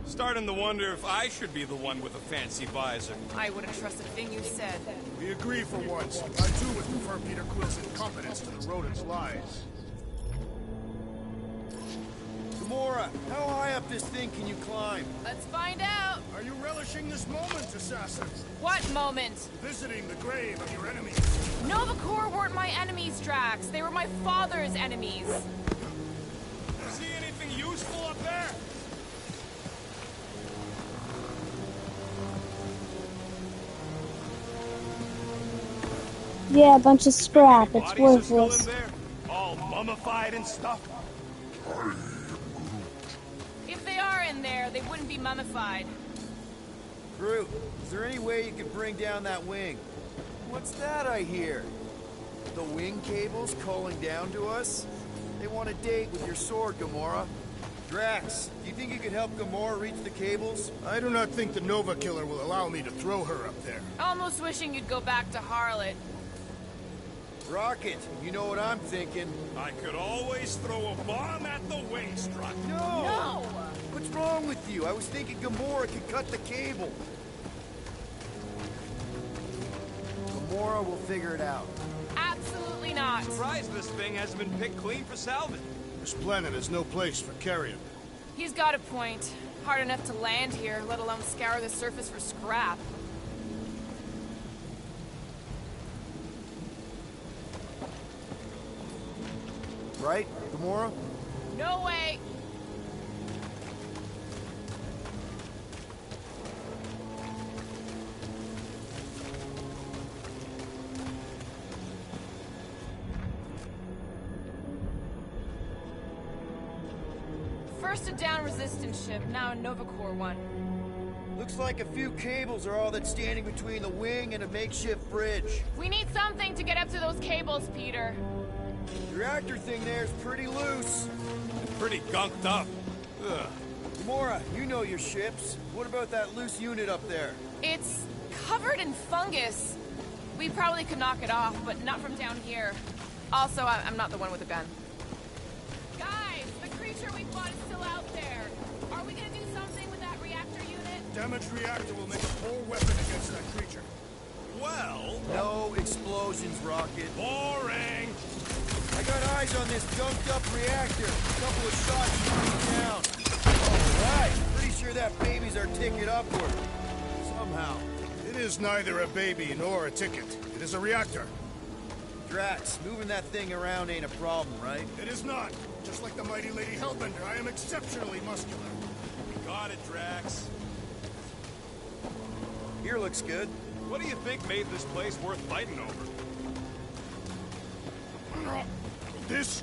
Speaker 11: Starting to wonder if I should be the one with a fancy visor.
Speaker 2: I wouldn't trust a thing you said.
Speaker 8: We agree for once. I too would prefer Peter Quill's incompetence to the rodent's lies.
Speaker 6: Gamora, how high up this thing can you climb?
Speaker 7: Let's find out.
Speaker 8: Are you relishing this moment, assassin?
Speaker 7: What moment?
Speaker 8: Visiting the grave of your enemies.
Speaker 7: Nova Corps weren't my enemies, Drax. They were my father's enemies.
Speaker 11: See anything useful up there?
Speaker 4: Yeah, a bunch of scrap. It's
Speaker 11: Bodies are still
Speaker 4: worthless.
Speaker 11: in there, all mummified and stuff.
Speaker 7: If they are in there, they wouldn't be mummified.
Speaker 6: Groot, is there any way you could bring down that wing? What's that I hear? The wing cables calling down to us? They want a date with your sword, Gamora. Drax, do you think you could help Gamora reach the cables?
Speaker 8: I do not think the Nova Killer will allow me to throw her up there.
Speaker 7: Almost wishing you'd go back to Harlot.
Speaker 6: Rocket, you know what I'm thinking.
Speaker 11: I could always throw a bomb at the wing strut.
Speaker 6: No!
Speaker 7: No!
Speaker 6: What's wrong with you? I was thinking Gamora could cut the cable. Gamora will figure it out.
Speaker 7: Absolutely not.
Speaker 11: Surprised this thing hasn't been picked clean for salvage.
Speaker 8: This planet is no place for carrion.
Speaker 7: He's got a point. Hard enough to land here, let alone scour the surface for scrap.
Speaker 6: Right, Gamora?
Speaker 7: No way! First a down resistance ship, now a Nova Corps one.
Speaker 6: Looks like a few cables are all that's standing between the wing and a makeshift bridge.
Speaker 7: We need something to get up to those cables, Peter.
Speaker 6: The reactor thing there is pretty loose.
Speaker 11: And pretty gunked up. Ugh.
Speaker 6: Gamora, you know your ships. What about that loose unit up there?
Speaker 7: It's covered in fungus. We probably could knock it off, but not from down here. Also, I'm not the one with the gun. Guys, the creature we fought is still out there. Are we gonna do something with that reactor unit?
Speaker 8: Damaged reactor will make a poor weapon against that creature.
Speaker 11: Well...
Speaker 6: No explosions, Rocket.
Speaker 11: Boring!
Speaker 6: I got eyes on this gunked up reactor. A couple of shots shooting down. Alright, pretty sure that baby's our ticket upward. Somehow.
Speaker 8: It is neither a baby nor a ticket. It is a reactor.
Speaker 6: Drax, moving that thing around ain't a problem, right?
Speaker 8: It is not. Just like the mighty Lady Hellbender, I am exceptionally muscular.
Speaker 11: Got it, Drax.
Speaker 6: Here looks good.
Speaker 11: What do you think made this place worth fighting over?
Speaker 8: This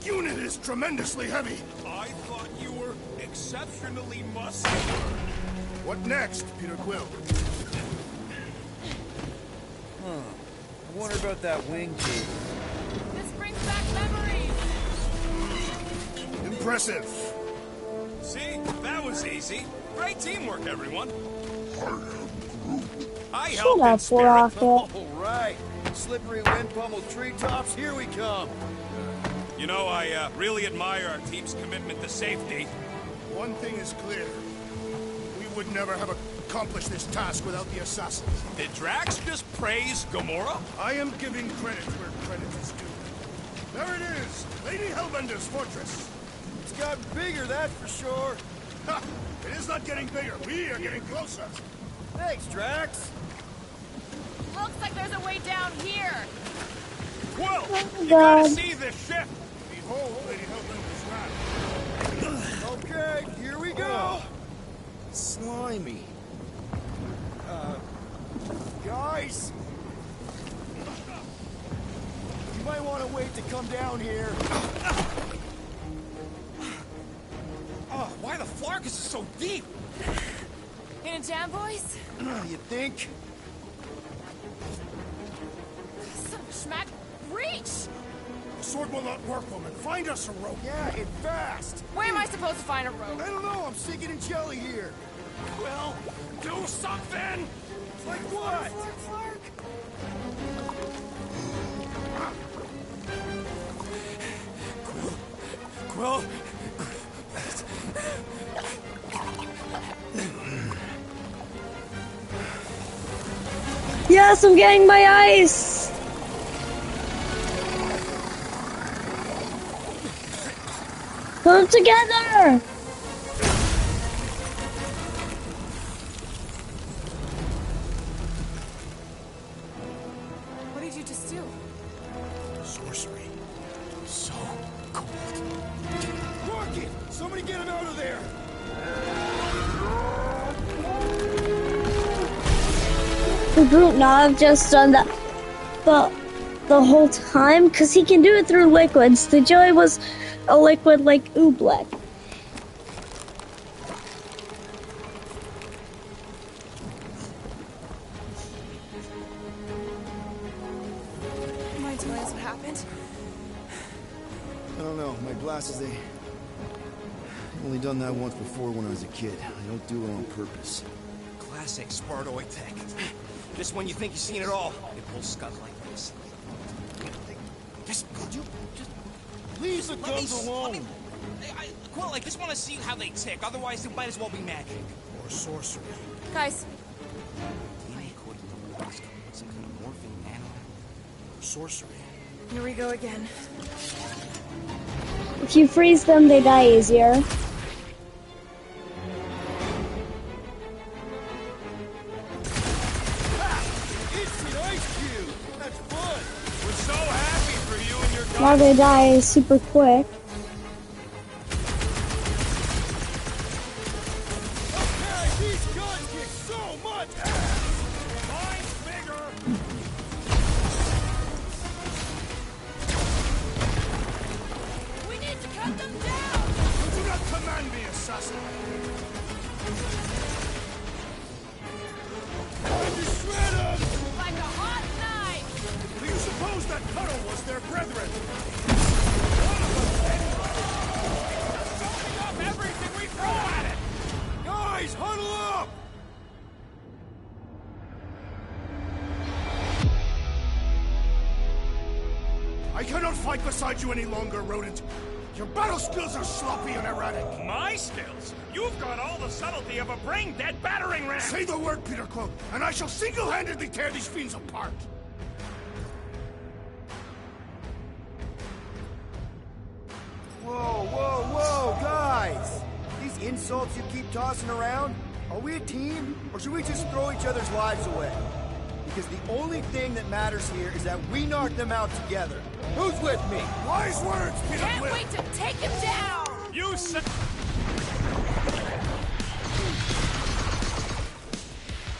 Speaker 8: unit is tremendously heavy.
Speaker 11: I thought you were exceptionally muscular.
Speaker 8: What next, Peter Quill?
Speaker 6: I wonder about that wing cable.
Speaker 7: This brings back memories.
Speaker 8: Impressive.
Speaker 11: See? That was easy. Great teamwork, everyone. I
Speaker 4: Shut
Speaker 11: helped in
Speaker 4: up,
Speaker 11: spirit.
Speaker 4: Rocket.
Speaker 6: All right. Slippery wind-pummeled treetops, here we come.
Speaker 11: You know, I really admire our team's commitment to safety.
Speaker 8: One thing is clear. We would never have accomplished this task without the assassins.
Speaker 11: Did Drax just praise Gamora?
Speaker 8: I am giving credit where credit is due. There it is! Lady Hellbender's fortress!
Speaker 6: It's gotten bigger, that's for sure.
Speaker 8: Ha! It is not getting bigger. We are getting closer.
Speaker 6: Thanks, Drax.
Speaker 7: Looks like there's a way down here.
Speaker 11: Quill, you
Speaker 4: God.
Speaker 11: gotta see this ship.
Speaker 8: Behold, Lady Hellbender's wrath.
Speaker 6: Okay, here we go. Slimy. Guys. You might want to wait to come down here.
Speaker 9: Oh, why the Flarkus is so deep?
Speaker 7: In a jam, boys?
Speaker 6: You think?
Speaker 7: Son of a schmack. Reach!
Speaker 8: The sword will not work, woman. Find us a rope.
Speaker 6: Yeah, and fast.
Speaker 7: Where am I supposed to find a rope?
Speaker 6: I don't know, I'm sinking in jelly here.
Speaker 11: Well, do something.
Speaker 6: Like what?
Speaker 9: Quill?
Speaker 4: Yes, I'm getting my ice! Come together!
Speaker 7: What did you just do?
Speaker 8: Sorcery. So cold.
Speaker 6: Rocket! Somebody get him out of there!
Speaker 4: Would Groot not have just done that the whole time? Because he can do it through liquids. The jelly was a liquid like oobleck.
Speaker 7: Mind telling us what happened?
Speaker 3: I don't know. My glasses, I've only done that once before when I was a kid. I don't do it on purpose.
Speaker 9: Classic Spartoid tech. Just when you think you've seen it all, it pulls scud like this. Just, could you just
Speaker 6: Leave the
Speaker 9: let me
Speaker 6: guns alone!
Speaker 9: Quill, I just want to see how they tick. Otherwise, it might as well be magic.
Speaker 8: Or sorcery.
Speaker 7: Guys,
Speaker 9: DNA coding the last couple of some kind of morphine nano.
Speaker 8: Or sorcery.
Speaker 7: here we go again.
Speaker 4: If you freeze them, they die easier. Now they die super quick.
Speaker 8: I cannot fight beside you any longer, rodent. Your battle skills are sloppy and erratic.
Speaker 13: My skills? You've got all the subtlety of a brain-dead battering ram!
Speaker 8: Say the word, Peter Quill, and I shall single-handedly tear these fiends apart!
Speaker 3: Whoa, whoa, whoa, guys! These insults you keep tossing around, are we a team, or should we just throw each other's lives away? Because the only thing that matters here is that we knock them out together. Who's with me?
Speaker 8: Wise words, Peter
Speaker 7: Can't
Speaker 8: Quill!
Speaker 7: wait to take him down!
Speaker 13: You said...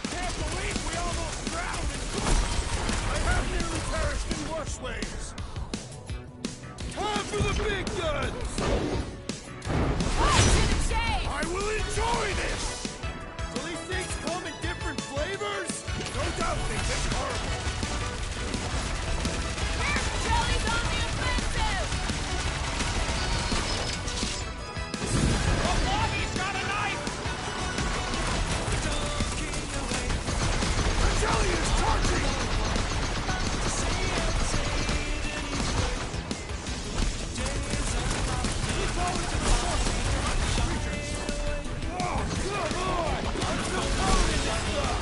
Speaker 8: Can't believe we almost drowned in blood! I have nearly perished in worse ways! Time for the big guns! I will enjoy this!
Speaker 6: So these things come in different flavors?
Speaker 8: No doubt they taste horrible.
Speaker 7: Jelly's on the offensive!
Speaker 13: The Bobby's got a knife!
Speaker 8: The jelly is charging! Oh, come on! I'm still pounding this stuff!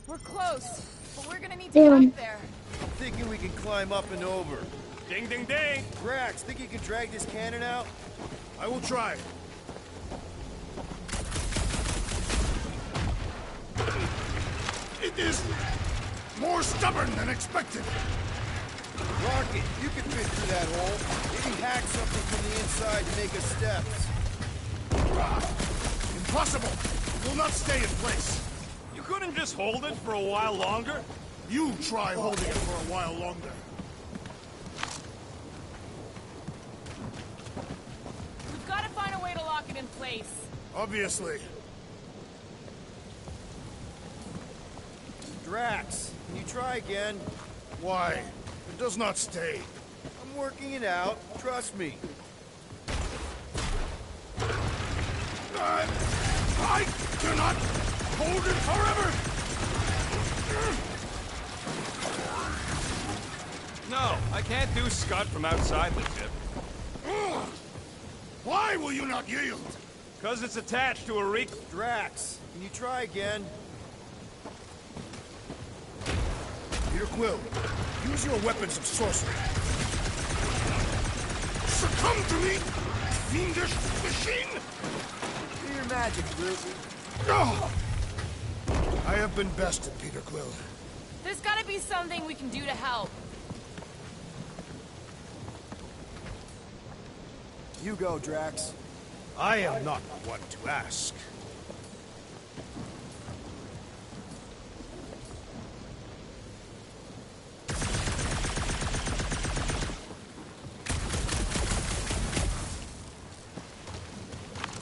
Speaker 7: We're close, but we're gonna need to get up there.
Speaker 6: I'm thinking we can climb up and over.
Speaker 13: Ding, ding, ding!
Speaker 6: Drax, think you can drag this cannon out?
Speaker 8: I will try. It is more stubborn than expected.
Speaker 6: Rocket, you can fit through that hole. Maybe hack something from the inside to make us steps.
Speaker 8: Impossible! It will not stay in place.
Speaker 13: You couldn't just hold it for a while longer?
Speaker 8: You try holding it for a while longer.
Speaker 7: We've got to find a way to lock it in place.
Speaker 8: Obviously.
Speaker 6: Drax, can you try again?
Speaker 8: Why? It does not stay.
Speaker 6: I'm working it out. Trust me.
Speaker 8: I cannot hold it forever!
Speaker 11: No, I can't do Scud from outside the tip.
Speaker 8: Why will you not yield?
Speaker 11: Because it's attached to a recl...
Speaker 6: Drax, can you try again?
Speaker 8: Peter Quill, use your weapons of sorcery. Succumb to me, fiendish machine!
Speaker 6: Do your magic, Groot.
Speaker 8: Oh! I have been bested, Peter Quill.
Speaker 7: There's got to be something we can do to help.
Speaker 6: You go, Drax.
Speaker 8: I am not one to ask.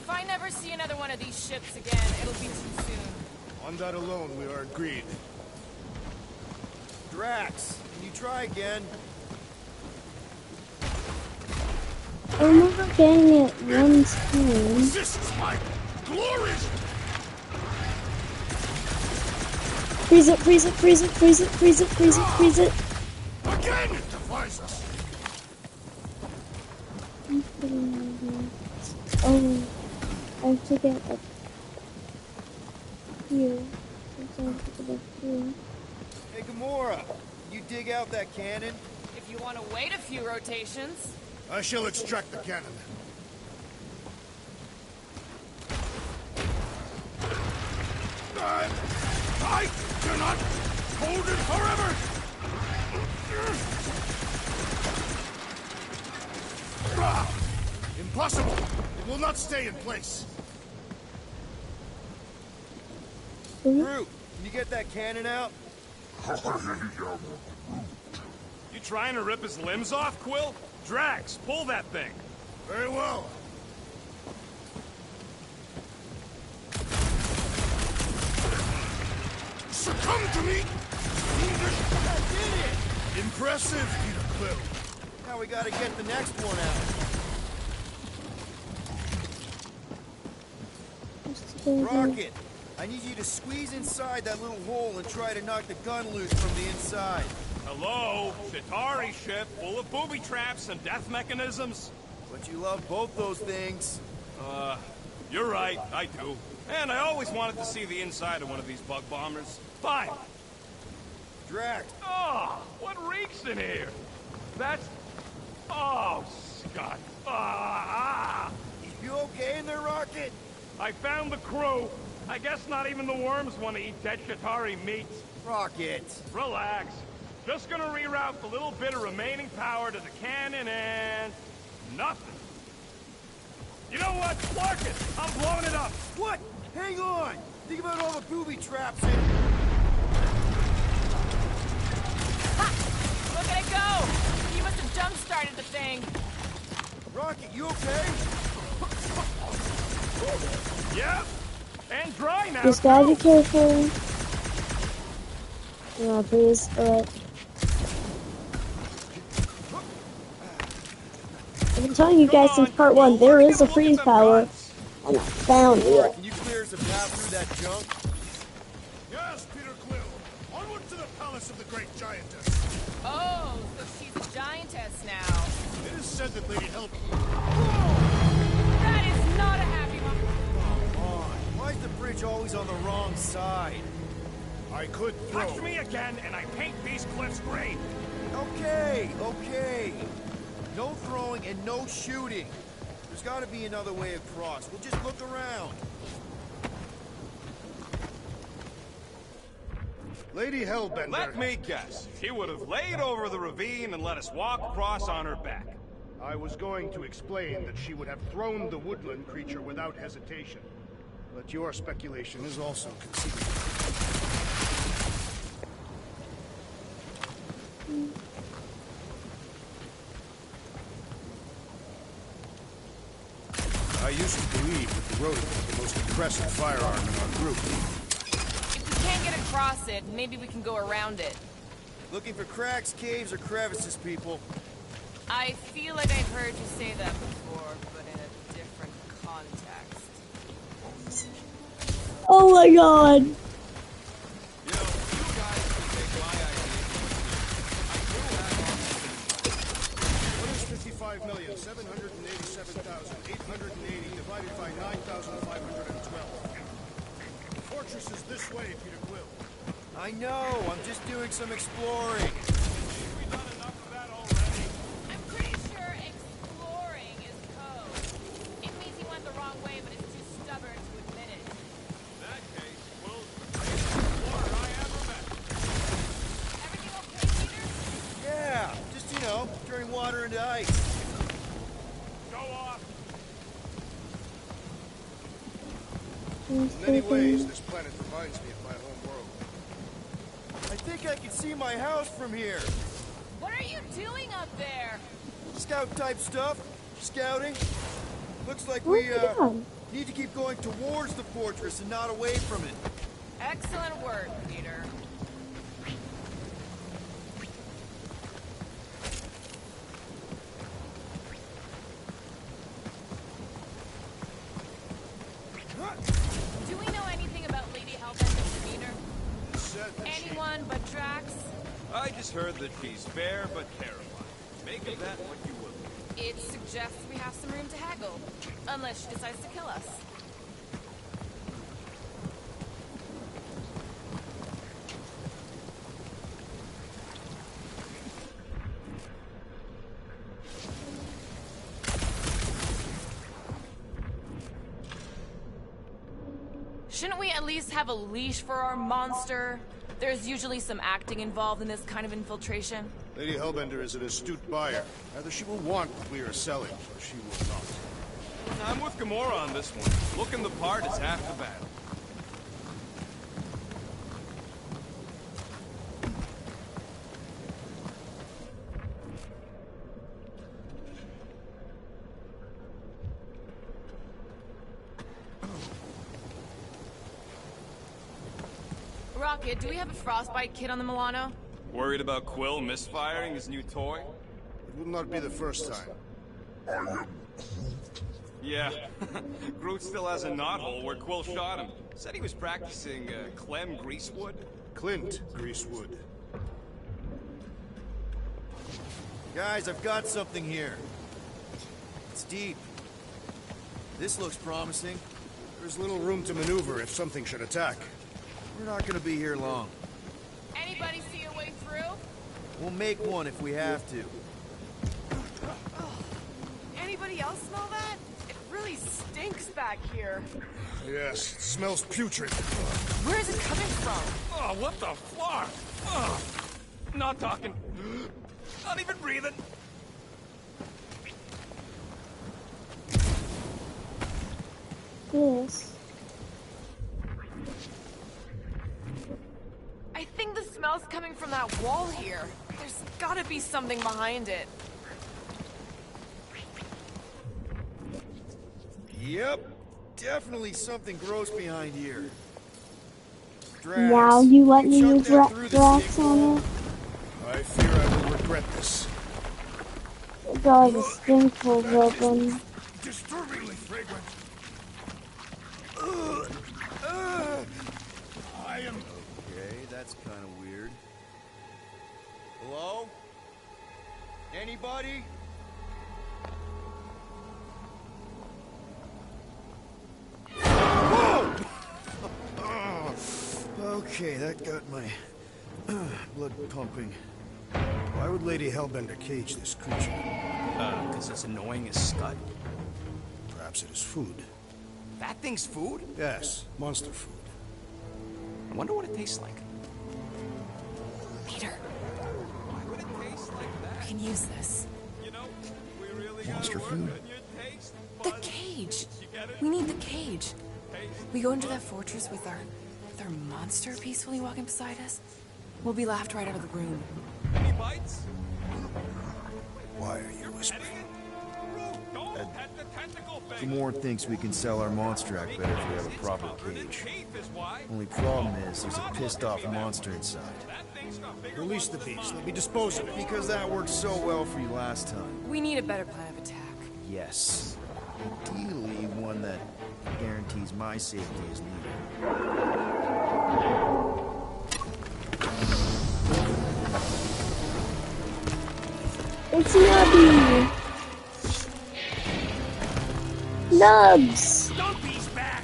Speaker 7: If I never see another one of these ships again, it'll be too soon.
Speaker 8: On that alone, we are agreed.
Speaker 6: Drax, can you try again?
Speaker 4: I remember getting it one time.
Speaker 8: This is my glorious...
Speaker 4: Freeze it, freeze it, freeze it, freeze it, freeze it, freeze it, freeze it.
Speaker 8: Again, it defies us.
Speaker 4: Oh, I have to get a here.
Speaker 6: Hey, Gamora, you dig out that cannon?
Speaker 7: If you want to wait a few rotations.
Speaker 8: I shall extract the cannon. I cannot hold it forever! Impossible! It will not stay in place.
Speaker 6: Groot, can you get that cannon out?
Speaker 13: You trying to rip his limbs off, Quill? Drax, pull that thing.
Speaker 8: Very well. Succumb to me!
Speaker 6: I did it!
Speaker 8: Impressive, Peter Quill.
Speaker 6: Now we gotta get the next one out. Rocket, I need you to squeeze inside that little hole and try to knock the gun loose from the inside.
Speaker 13: Hello? Chitauri ship full of booby traps and death mechanisms?
Speaker 6: But you love both those things.
Speaker 13: You're right, I do. And I always wanted to see the inside of one of these bug bombers. Fine.
Speaker 6: Drax.
Speaker 13: Oh, what reeks in here? That's... Oh, Scott. Ah!
Speaker 6: You okay in there, Rocket?
Speaker 13: I found the crew. I guess not even the worms want to eat dead Chitauri meat.
Speaker 6: Rocket.
Speaker 13: Relax. Just gonna reroute the little bit of remaining power to the cannon and... nothing. You know what? Clark it! I'm blowing it up!
Speaker 6: What? Hang on! Think about all the booby traps and...
Speaker 7: Ha! Look at it go! You must have jump-started the thing.
Speaker 6: Rocket, you okay?
Speaker 13: Yeah? And dry now,
Speaker 4: Just gotta be careful. Yeah, please. Alright. I've been telling you guys since part 1, there is a freeze power. And I found it.
Speaker 6: Can you clear us a path through that junk?
Speaker 8: Yes, Peter Quill. Onward to the palace of the great giantess.
Speaker 7: Oh, so she's a giantess now.
Speaker 8: It is said that Lady Help...
Speaker 7: That is not a happy moment.
Speaker 6: Come on. Why is the bridge always on the wrong side?
Speaker 8: I could throw...
Speaker 13: Touch me again, and I paint these cliffs green.
Speaker 6: Okay, okay. No throwing and no shooting. There's got to be another way across. We'll just look around.
Speaker 8: Lady Hellbender...
Speaker 13: Let me guess. He would have laid over the ravine and let us walk across on her back.
Speaker 8: I was going to explain that she would have thrown the woodland creature without hesitation. But your speculation is also conceivable. I used to believe that the rodent was the most impressive firearm in our group.
Speaker 7: If we can't get across it, maybe we can go around it.
Speaker 6: Looking for cracks, caves, or crevices, people.
Speaker 7: I feel like I've heard you say that before, but in a different context.
Speaker 4: Oh my god.
Speaker 12: You know, you guys can take my idea.
Speaker 8: What is 55,787,880 divided by 9,512? The fortress is this way, Peter Quill.
Speaker 6: I know. I'm just doing some exploring.
Speaker 13: We've done enough of that already.
Speaker 7: I'm pretty sure exploring is code. It means he went the wrong way, but is too stubborn to admit it.
Speaker 13: In that case, we'll take the water I ever met.
Speaker 7: Everything okay, Peter?
Speaker 6: Yeah, just, you know, turning water into ice.
Speaker 13: Go off.
Speaker 8: In many ways, this planet reminds me of my home world.
Speaker 6: I think I can see my house from here.
Speaker 7: What are you doing up there?
Speaker 6: Scout-type stuff. Scouting. Looks like
Speaker 4: Oh
Speaker 6: we,
Speaker 4: my god.
Speaker 6: need to keep going towards the fortress and not away from it.
Speaker 7: Excellent work, Peter. Do we know anything about Lady Hellbender's demeanor?
Speaker 8: It's said that she...
Speaker 7: Anyone but Drax?
Speaker 12: I just heard that she's fair but terrified. Make of that what you will.
Speaker 7: It suggests we have some room to haggle. Unless she decides to kill us. Shouldn't we at least have a leash for our monster? There's usually some acting involved in this kind of infiltration.
Speaker 8: Lady Hellbender is an astute buyer. Either she will want what we are selling, or she will not.
Speaker 11: I'm with Gamora on this one. Looking the part is half the battle.
Speaker 7: Rocket, do we have a frostbite kit on the Milano?
Speaker 11: Worried about Quill misfiring his new toy?
Speaker 8: It will not be the first time.
Speaker 11: Yeah. Groot still has a knothole where Quill shot him. Said he was practicing Clem Greasewood.
Speaker 8: Clint Greasewood.
Speaker 6: Guys, I've got something here. It's deep. This looks promising.
Speaker 8: There's little room to maneuver if something should attack.
Speaker 6: We're not gonna be here long.
Speaker 7: Anybody see a way through?
Speaker 6: We'll make one if we have to.
Speaker 7: Anybody else smell that? It really stinks back here.
Speaker 8: Yes, it smells putrid.
Speaker 7: Where is it coming from?
Speaker 11: Oh, what the fuck? Oh, not talking. Not even breathing.
Speaker 4: Yes.
Speaker 7: I think the smell's coming from that wall here. There's gotta be something behind it.
Speaker 6: Yep. Definitely something gross behind here. Drax,
Speaker 4: Wow, you let me
Speaker 6: chuck
Speaker 4: use
Speaker 6: that through the
Speaker 4: Drax
Speaker 6: sink
Speaker 4: on
Speaker 6: hole.
Speaker 4: it?
Speaker 8: I fear I will regret this.
Speaker 4: God, the stink hole's open.
Speaker 8: Disturbingly fragrant. I am...
Speaker 6: Okay, that's kind of weird. Hello? Anybody? Whoa!
Speaker 8: Okay, that got my blood pumping. Why would Lady Hellbender cage this creature?
Speaker 9: Because it's annoying as scud.
Speaker 8: Perhaps it is food.
Speaker 9: That thing's food?
Speaker 8: Yes, monster food.
Speaker 9: I wonder what it tastes like.
Speaker 7: Peter,
Speaker 11: Why would it taste like that?
Speaker 7: we can use this.
Speaker 11: You know, we really
Speaker 8: Monster
Speaker 11: gotta work
Speaker 8: food?
Speaker 11: on your taste
Speaker 7: The
Speaker 11: buds.
Speaker 7: cage.
Speaker 11: You get it?
Speaker 7: We need the cage.
Speaker 11: Taste
Speaker 7: We go into that fortress with our monster peacefully walking beside us. We'll be laughed right out of the room.
Speaker 11: Any bites?
Speaker 8: Why are you whispering?
Speaker 11: Groot, don't pet the tentacle thing.
Speaker 6: Gamora thinks we can sell our monster act better if we have a proper cage.
Speaker 11: Teeth is why.
Speaker 6: Only problem is there's a pissed off monster inside.
Speaker 11: That thing's got bigger
Speaker 8: Release the beast. Let me dispose of it.
Speaker 6: Because that worked so well for you last time.
Speaker 7: We need a better plan of attack.
Speaker 6: Yes. Ideally, one that guarantees my safety as leader.
Speaker 4: It's Nubby! Nubs!
Speaker 11: Stumpy's back.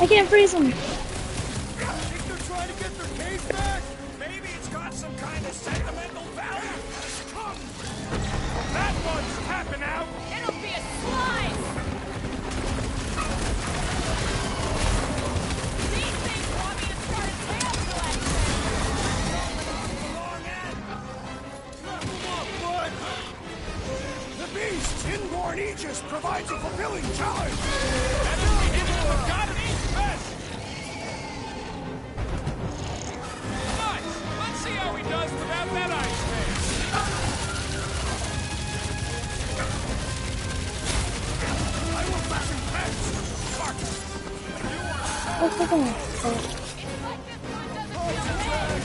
Speaker 4: I can't freeze him.
Speaker 11: Think they're trying to get their cage back? Maybe it's got some kind of sentimental value. Come. That one's tapping out.
Speaker 7: It'll be a slide! These things want me to start a tail collection!
Speaker 11: Long end.
Speaker 8: The beast, inborn Aegis, provides a fulfilling challenge.
Speaker 11: Got an east vest. Nice. Let's see how he does without that ice face.
Speaker 8: I will fasten pants. Marcus.
Speaker 4: What's the thing?
Speaker 7: It's like this one doesn't feel big!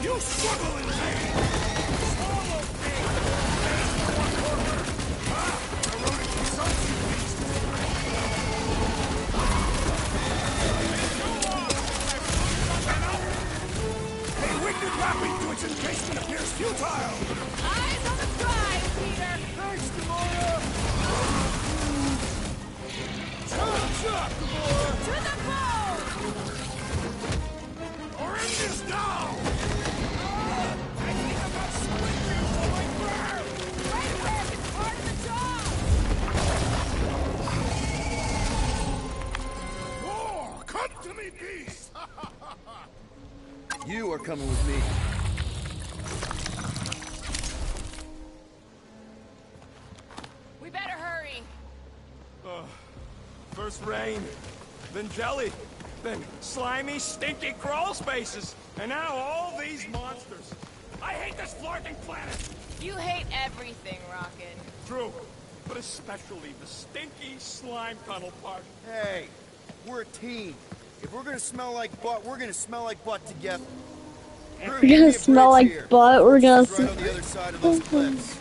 Speaker 8: You struggle in vain. Swallow me. Erotic consumption beast. A wicked rapping to its encasement appears futile.
Speaker 7: Eyes on the prize, Peter!
Speaker 8: Thanks,
Speaker 6: You are coming with me.
Speaker 7: We better hurry.
Speaker 13: First rain, then jelly, then slimy, stinky crawl spaces, and now all these monsters. I hate this flirting planet!
Speaker 7: You hate everything, Rocket.
Speaker 13: True, but especially the stinky slime tunnel part.
Speaker 6: Hey, we're a team. If we're gonna smell like butt, we're gonna smell like butt together.
Speaker 4: We're gonna smell like butt. We're gonna
Speaker 6: right on the other side of those cliffs.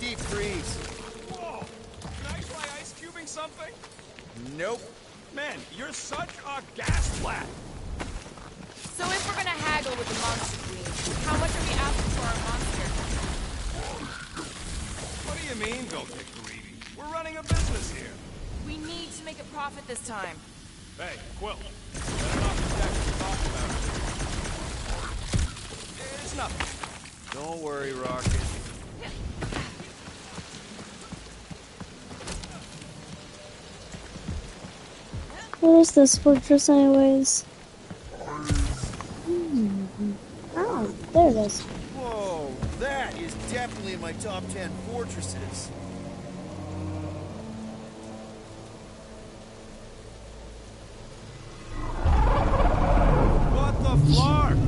Speaker 6: Deep freeze.
Speaker 13: Whoa! Can I try ice cubing something?
Speaker 6: Nope.
Speaker 13: Man, you're such a gas flat.
Speaker 7: So if we're gonna haggle with the monster queen, how much are we asking for our monster?
Speaker 13: What do you mean, don't get greedy? We're running a business here.
Speaker 7: We need to make a profit this time.
Speaker 13: Hey, Quill. Better not forget what we talked about. It's nothing.
Speaker 6: Don't worry, Rocket.
Speaker 4: What is this fortress anyways? Oh, there it is.
Speaker 6: Whoa, that is definitely in my top 10 fortresses.
Speaker 13: What the flark?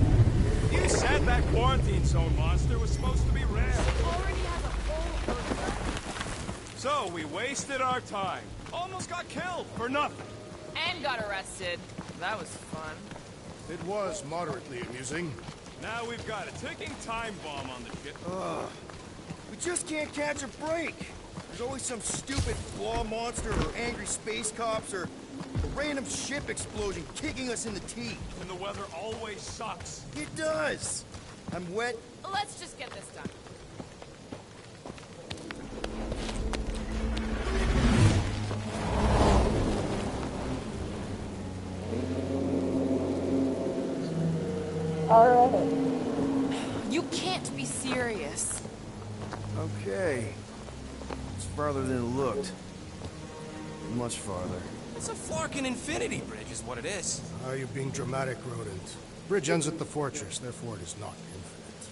Speaker 13: You said that quarantine zone monster was supposed to be rare.
Speaker 7: Already has a whole burger.
Speaker 13: So we wasted our time. Almost got killed for nothing.
Speaker 7: And got arrested. That was fun.
Speaker 8: It was moderately amusing.
Speaker 13: Now we've got a ticking time bomb on the ship.
Speaker 6: We just can't catch a break. There's always some stupid flaw monster or angry space cops or a random ship explosion kicking us in the teeth.
Speaker 13: And the weather always sucks.
Speaker 6: It does. I'm wet.
Speaker 7: Let's just get this done.
Speaker 4: Alright.
Speaker 7: You can't be serious.
Speaker 6: Okay. It's farther than it looked. Much farther.
Speaker 9: It's a flarkin' infinity bridge is what it is.
Speaker 8: Are you being dramatic, Rodent? Bridge ends at the fortress, therefore it is not infinite.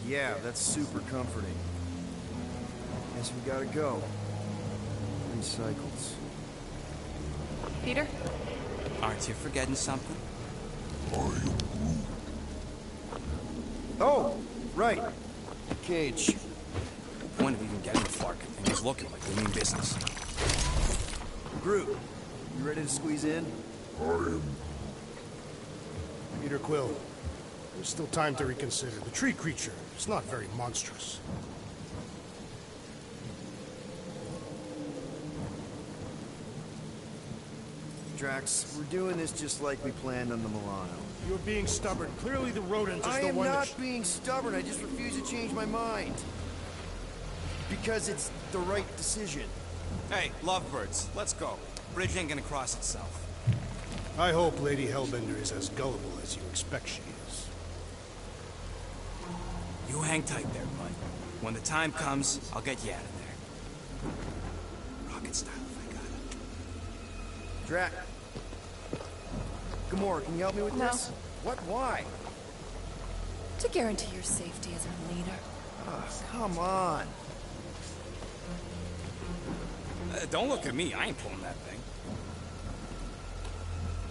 Speaker 6: Yeah, that's super comforting. Guess we gotta go. 3 cycles.
Speaker 7: Peter?
Speaker 9: Aren't you forgetting something?
Speaker 6: Oh, right. Cage.
Speaker 9: The point of even getting the flarkin' thing is looking like we mean business.
Speaker 6: Groot, you ready to squeeze in?
Speaker 8: Peter Quill, there's still time to reconsider. The tree creature is not very monstrous.
Speaker 6: Drax, we're doing this just like we planned on the Milano.
Speaker 8: You're being stubborn. Clearly the rodent is
Speaker 6: I
Speaker 8: the
Speaker 6: am
Speaker 8: one
Speaker 6: not being stubborn, I just refuse to change my mind. Because it's the right decision.
Speaker 9: Hey, lovebirds, let's go. Bridge ain't gonna cross itself.
Speaker 8: I hope Lady Hellbender is as gullible as you expect she is.
Speaker 9: You hang tight there, bud. When the time comes, I'll get you out of there. Rocket style if I got it.
Speaker 6: Drax. Gamora, can you help me with this? What? Why?
Speaker 14: To guarantee your safety as our leader.
Speaker 6: Oh, come on.
Speaker 9: Don't look at me, I ain't pulling that thing.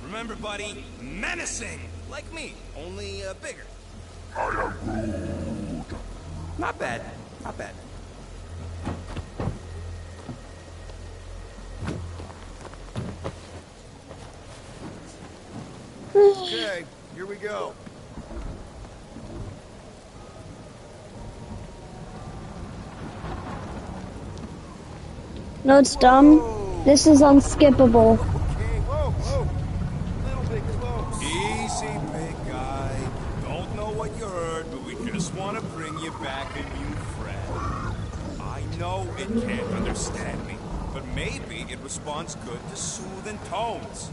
Speaker 9: Remember, buddy, menacing! Like me, only bigger. I am Groot. Not bad, not bad.
Speaker 6: Okay, here we go.
Speaker 4: No, it's dumb. This is unskippable.
Speaker 6: Okay, whoa, whoa. A little bit close.
Speaker 9: Easy, big guy. Don't know what you heard, but we just want to bring you back a new friend. I know it can't understand me, but maybe it responds good to soothing tones.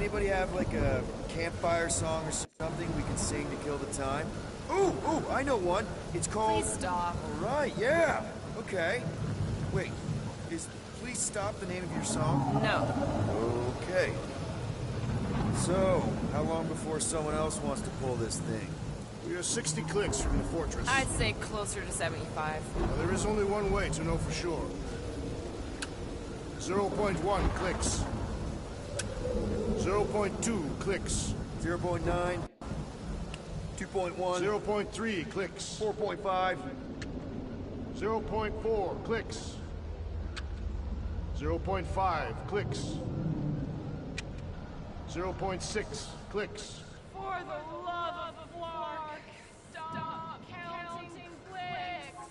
Speaker 6: Anybody have like a campfire song or something we can sing to kill the time? Ooh, I know one. It's called...
Speaker 7: Please stop.
Speaker 6: All right, yeah. Okay. Wait, is Please Stop the name of your song?
Speaker 7: No.
Speaker 6: Okay. So, how long before someone else wants to pull this thing?
Speaker 8: We are 60 clicks from the fortress.
Speaker 7: I'd say closer to 75.
Speaker 8: Well, there is only one way to know for sure. 0.1 clicks. 0.2 clicks.
Speaker 6: 0.9. 2.1.
Speaker 8: 0.3 clicks.
Speaker 6: 4.5.
Speaker 8: 0.4 clicks. 0.5 clicks. 0.6 clicks.
Speaker 7: For the love of Clark, stop counting clicks.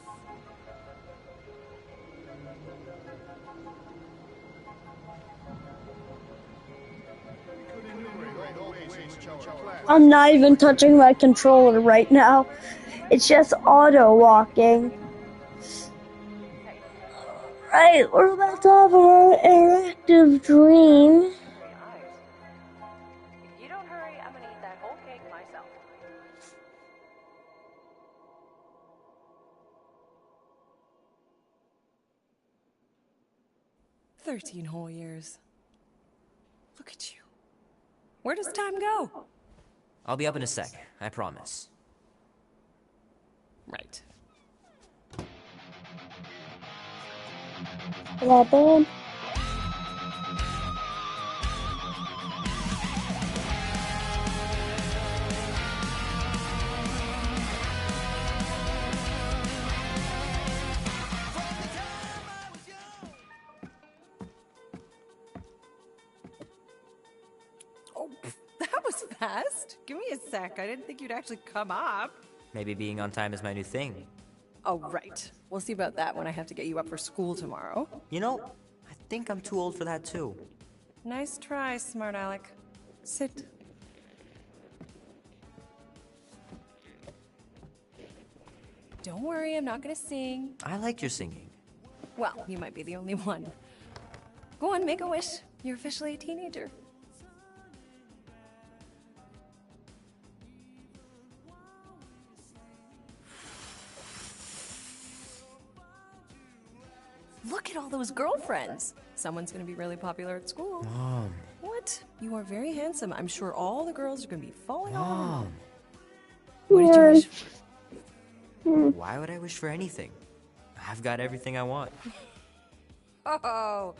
Speaker 4: I'm not even touching my controller right now. It's just auto walking. Right, we're about to have our interactive dream.
Speaker 15: If you don't hurry, I'm gonna eat that whole cake myself.
Speaker 14: "13 whole years. Look at you. Where does time go?"
Speaker 16: I'll be up in a sec, I promise.
Speaker 14: Right.
Speaker 4: That bad?
Speaker 14: Oh, that was fast. Give me a sec. I didn't think you'd actually come up.
Speaker 16: Maybe being on time is my new thing.
Speaker 14: Oh, right. We'll see about that when I have to get you up for school tomorrow.
Speaker 16: You know, I think I'm too old for that too.
Speaker 14: Nice try, smart Alec. Sit. Don't worry, I'm not gonna sing.
Speaker 16: I like your singing.
Speaker 14: Well, you might be the only one. Go on, make a wish. You're officially a teenager. Look at all those girlfriends. Someone's gonna be really popular at school.
Speaker 16: Mom.
Speaker 14: What? You are very handsome. I'm sure all the girls are gonna be falling on
Speaker 16: Mom.
Speaker 14: you. What did you wish for?
Speaker 16: Why would I wish for anything? I've got everything I want.
Speaker 14: Oh,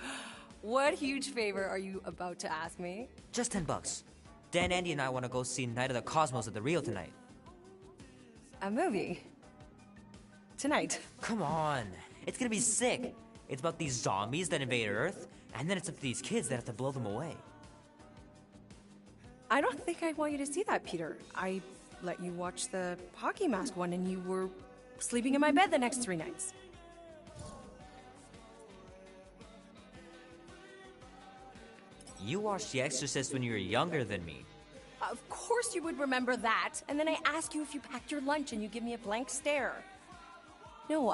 Speaker 14: what huge favor are you about to ask me?
Speaker 16: Just $10. Dan, Andy, and I want to go see Night of the Cosmos at the Rio tonight.
Speaker 14: A movie? Tonight?
Speaker 16: Come on. It's gonna be sick. It's about these zombies that invade Earth, and then it's up to these kids that have to blow them away.
Speaker 14: I don't think I want you to see that, Peter. I let you watch the hockey mask one and you were sleeping in my bed the next 3 nights.
Speaker 16: You watched The Exorcist when you were younger than me.
Speaker 14: Of course you would remember that. And then I ask you if you packed your lunch and you give me a blank stare. No,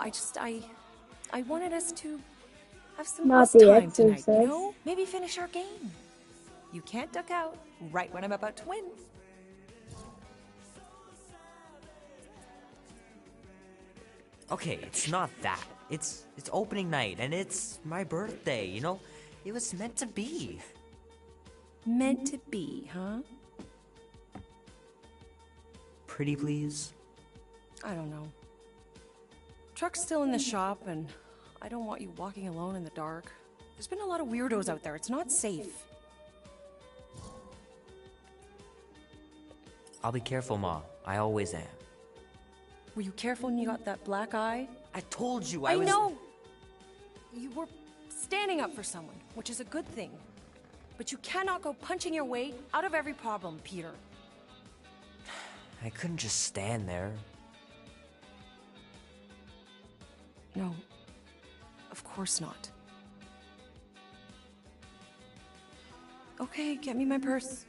Speaker 14: I wanted us to have some
Speaker 4: Not
Speaker 14: us
Speaker 4: The
Speaker 14: time tonight,
Speaker 4: Exorcist.
Speaker 14: you know? Maybe finish our game. You can't duck out right when I'm about to win.
Speaker 16: Okay, it's not that. It's opening night, and it's my birthday, you know? It was meant to be.
Speaker 14: Meant to be, huh?
Speaker 16: Pretty please?
Speaker 14: I don't know. Truck's still in the shop, and I don't want you walking alone in the dark. There's been a lot of weirdos out there. It's not safe.
Speaker 16: I'll be careful, Ma. I always am.
Speaker 14: Were you careful when you got that black eye?
Speaker 16: I told you
Speaker 14: I
Speaker 16: was...
Speaker 14: know! You were standing up for someone, which is a good thing. But you cannot go punching your way out of every problem, Peter.
Speaker 16: I couldn't just stand there.
Speaker 14: No. Of course not. Okay, get me my purse.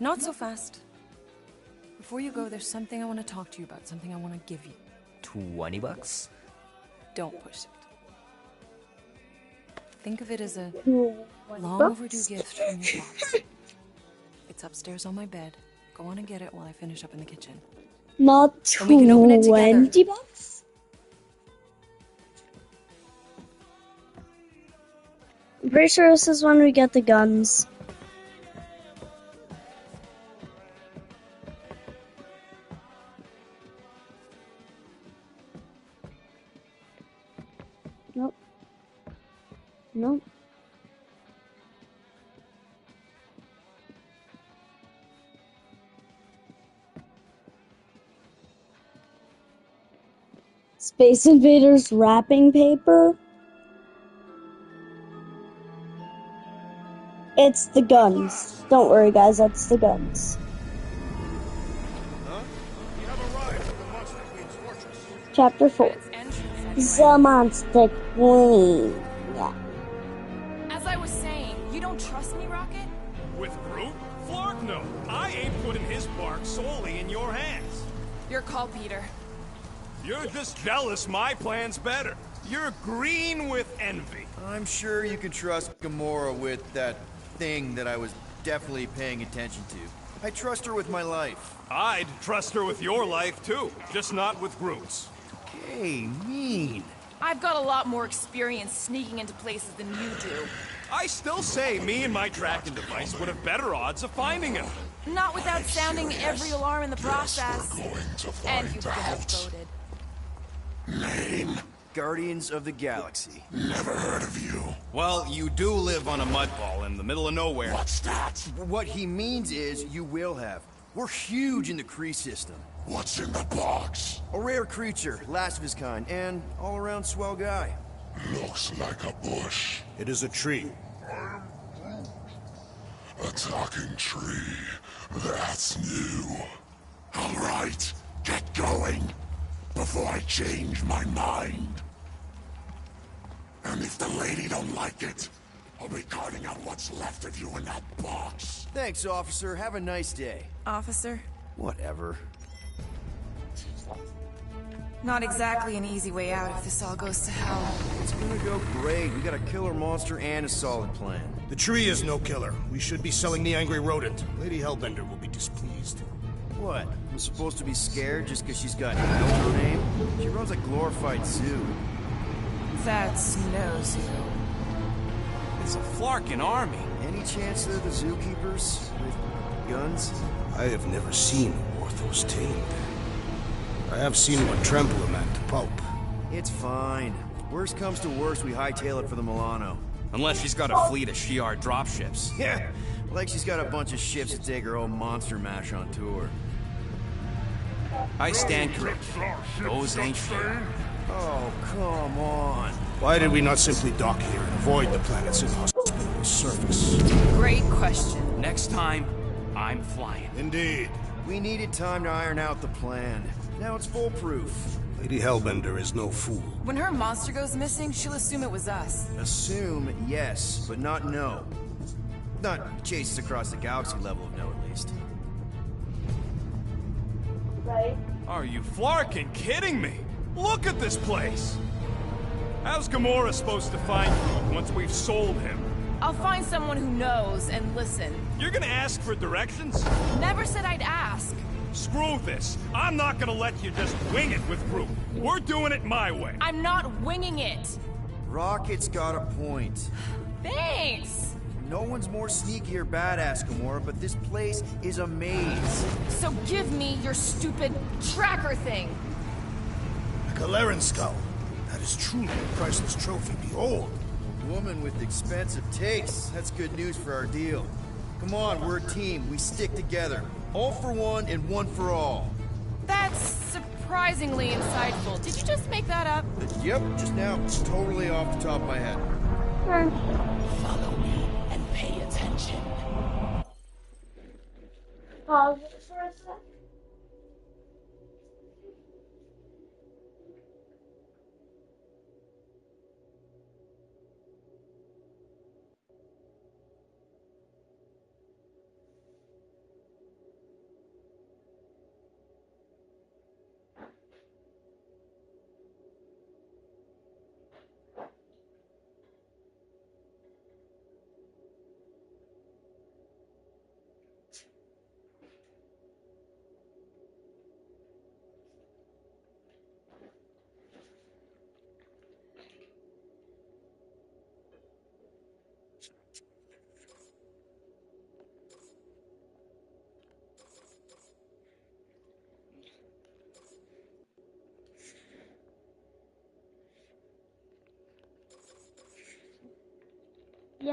Speaker 14: Not so fast. Before you go, there's something I want to talk to you about, something I want to give you.
Speaker 16: $20?
Speaker 14: Don't push it. Think of it as a
Speaker 4: $20?
Speaker 14: long overdue gift from your pops. It's upstairs on my bed. Go on and get it while I finish up in the kitchen.
Speaker 4: Not
Speaker 14: And we can open it together.
Speaker 4: $20? I'm pretty sure this is when we get the guns. Nope. Nope. Space Invaders wrapping paper? It's the guns. Don't worry, guys, that's the guns. Chapter 4. The Monster Queen. Yeah.
Speaker 7: As I was saying, you don't trust me, Rocket?
Speaker 11: With Groot? Flark, no. I ain't putting his bark solely in your hands.
Speaker 7: Your call, Peter.
Speaker 11: You're just jealous my plan's better. You're green with envy.
Speaker 6: I'm sure you can trust Gamora with that thing that I was definitely paying attention to. I trust her with my life.
Speaker 11: I'd trust her with your life, too. Just not with Groot's.
Speaker 6: Hey, mean.
Speaker 7: I've got a lot more experience sneaking into places than you do.
Speaker 11: I still say me and my tracking device would have better odds of finding him.
Speaker 7: Not without sounding every alarm in the process. And you've been outvoted.
Speaker 6: Name? Guardians of the Galaxy.
Speaker 8: Never heard of you.
Speaker 9: Well, you do live on a mud ball in the middle of nowhere.
Speaker 8: What's that?
Speaker 6: What he means is you will have. We're huge in the Kree system.
Speaker 8: What's in the box?
Speaker 6: A rare creature, last of his kind, and all-around swell guy.
Speaker 8: Looks like a bush. It is a tree. A talking tree. That's new. All right, get going before I change my mind. And if the lady don't like it, I'll be carting out what's left of you in that box.
Speaker 6: Thanks, officer. Have a nice day.
Speaker 7: Officer?
Speaker 6: Whatever.
Speaker 7: Not exactly an easy way out if this all goes to hell.
Speaker 6: It's gonna go great. We got a killer monster and a solid plan.
Speaker 8: The tree is no killer. We should be selling the angry rodent. Lady Hellbender will be displeased.
Speaker 6: What? I'm supposed to be scared just because she's got hell in her name? She runs a glorified zoo.
Speaker 7: That's no zoo.
Speaker 10: It's a Flarkin army.
Speaker 6: Any chance they're the zookeepers? With guns?
Speaker 8: I have never seen Orthos tamed. I have seen one trample a man to pulp.
Speaker 6: It's fine. Worst comes to worst, we hightail it for the Milano.
Speaker 10: Unless she's got a fleet of Shi'ar dropships.
Speaker 6: Yeah, like she's got a bunch of ships to take her own monster mash on tour.
Speaker 10: I stand corrected. Those ain't Shi'ar.
Speaker 6: Oh, come on.
Speaker 8: Why did we not simply dock here and avoid the planet's inhospitable surface?
Speaker 7: Great question.
Speaker 10: Next time, I'm flying.
Speaker 8: Indeed.
Speaker 6: We needed time to iron out the plan. Now it's foolproof.
Speaker 8: Lady Hellbender is no fool.
Speaker 7: When her monster goes missing, she'll assume it was us.
Speaker 6: Assume, yes, but not no. Not chases across the galaxy level of no, at least.
Speaker 4: Right?
Speaker 11: Are you Flarkin kidding me? Look at this place! How's Gamora supposed to find Groot once we've sold him?
Speaker 7: I'll find someone who knows and listen.
Speaker 11: You're gonna ask for directions?
Speaker 7: Never said I'd ask.
Speaker 11: Screw this. I'm not gonna let you just wing it with Groot. We're doing it my way.
Speaker 7: I'm not winging it.
Speaker 6: Rocket's got a point.
Speaker 7: Thanks.
Speaker 6: No one's more sneaky or badass, Gamora, but this place is a maze.
Speaker 7: So give me your stupid tracker thing.
Speaker 8: A Galarian skull. That is truly a priceless trophy. Behold.
Speaker 6: A woman with expensive tastes. That's good news for our deal. Come on, we're a team. We stick together. All for one and one for all.
Speaker 7: That's surprisingly insightful. Did you just make that up?
Speaker 6: Yep, just now. Totally off the top of my head.
Speaker 17: Follow me and pay attention.
Speaker 4: Pause it for a sec.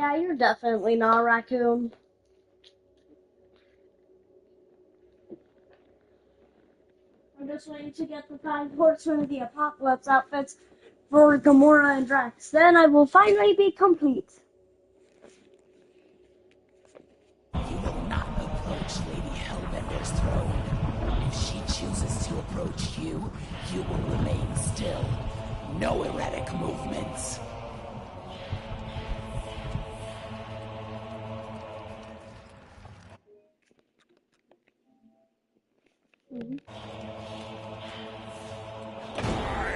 Speaker 4: Yeah, you're definitely not a raccoon. I'm just waiting to get the 5 Horsemen of the Apocalypse outfits for Gamora and Drax. Then I will finally be complete.
Speaker 17: You will not approach Lady Hellbender's throne. If she chooses to approach you, you will remain still. No erratic movements.
Speaker 11: I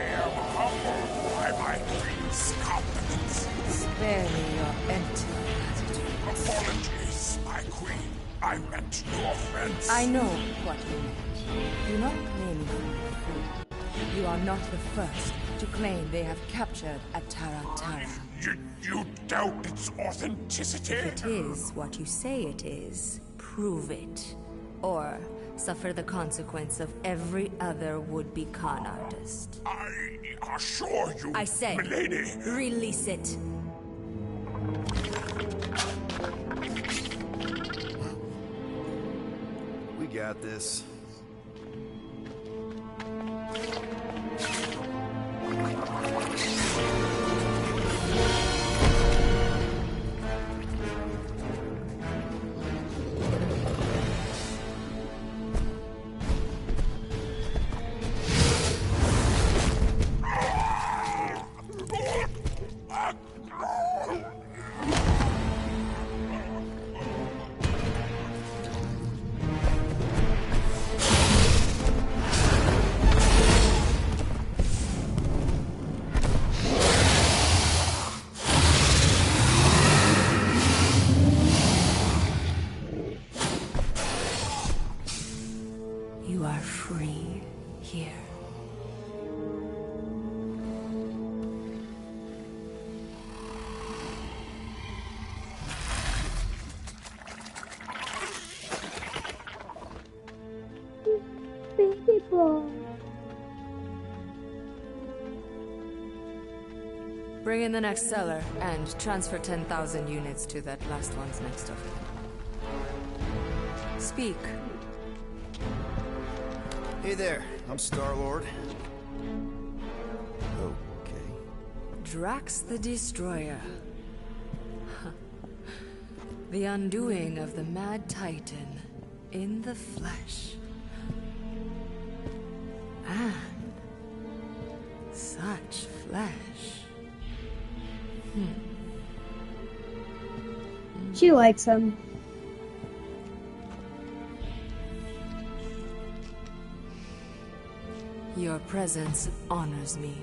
Speaker 11: am humbled by my queen's competence.
Speaker 18: Spare me your empty attitude.
Speaker 11: Apologies, my queen. I meant no offense.
Speaker 18: I know what you meant. Do not claim me for a fool. You are not the first to claim they have captured a Tara.
Speaker 11: You doubt its authenticity?
Speaker 18: If it is what you say it is, prove it. Or suffer the consequence of every other would-be con artist.
Speaker 11: I assure you,
Speaker 18: I say,
Speaker 11: milady.
Speaker 18: Release it.
Speaker 3: We got this.
Speaker 18: You are free here.
Speaker 4: Baby boy.
Speaker 18: Bring in the next seller and transfer 10,000 units to that last one's next of kin. Speak.
Speaker 3: Hey there, I'm Star-Lord. Okay.
Speaker 18: Drax the Destroyer. The undoing of the Mad Titan in the flesh. And such flesh.
Speaker 4: She likes him.
Speaker 18: Your presence honors me.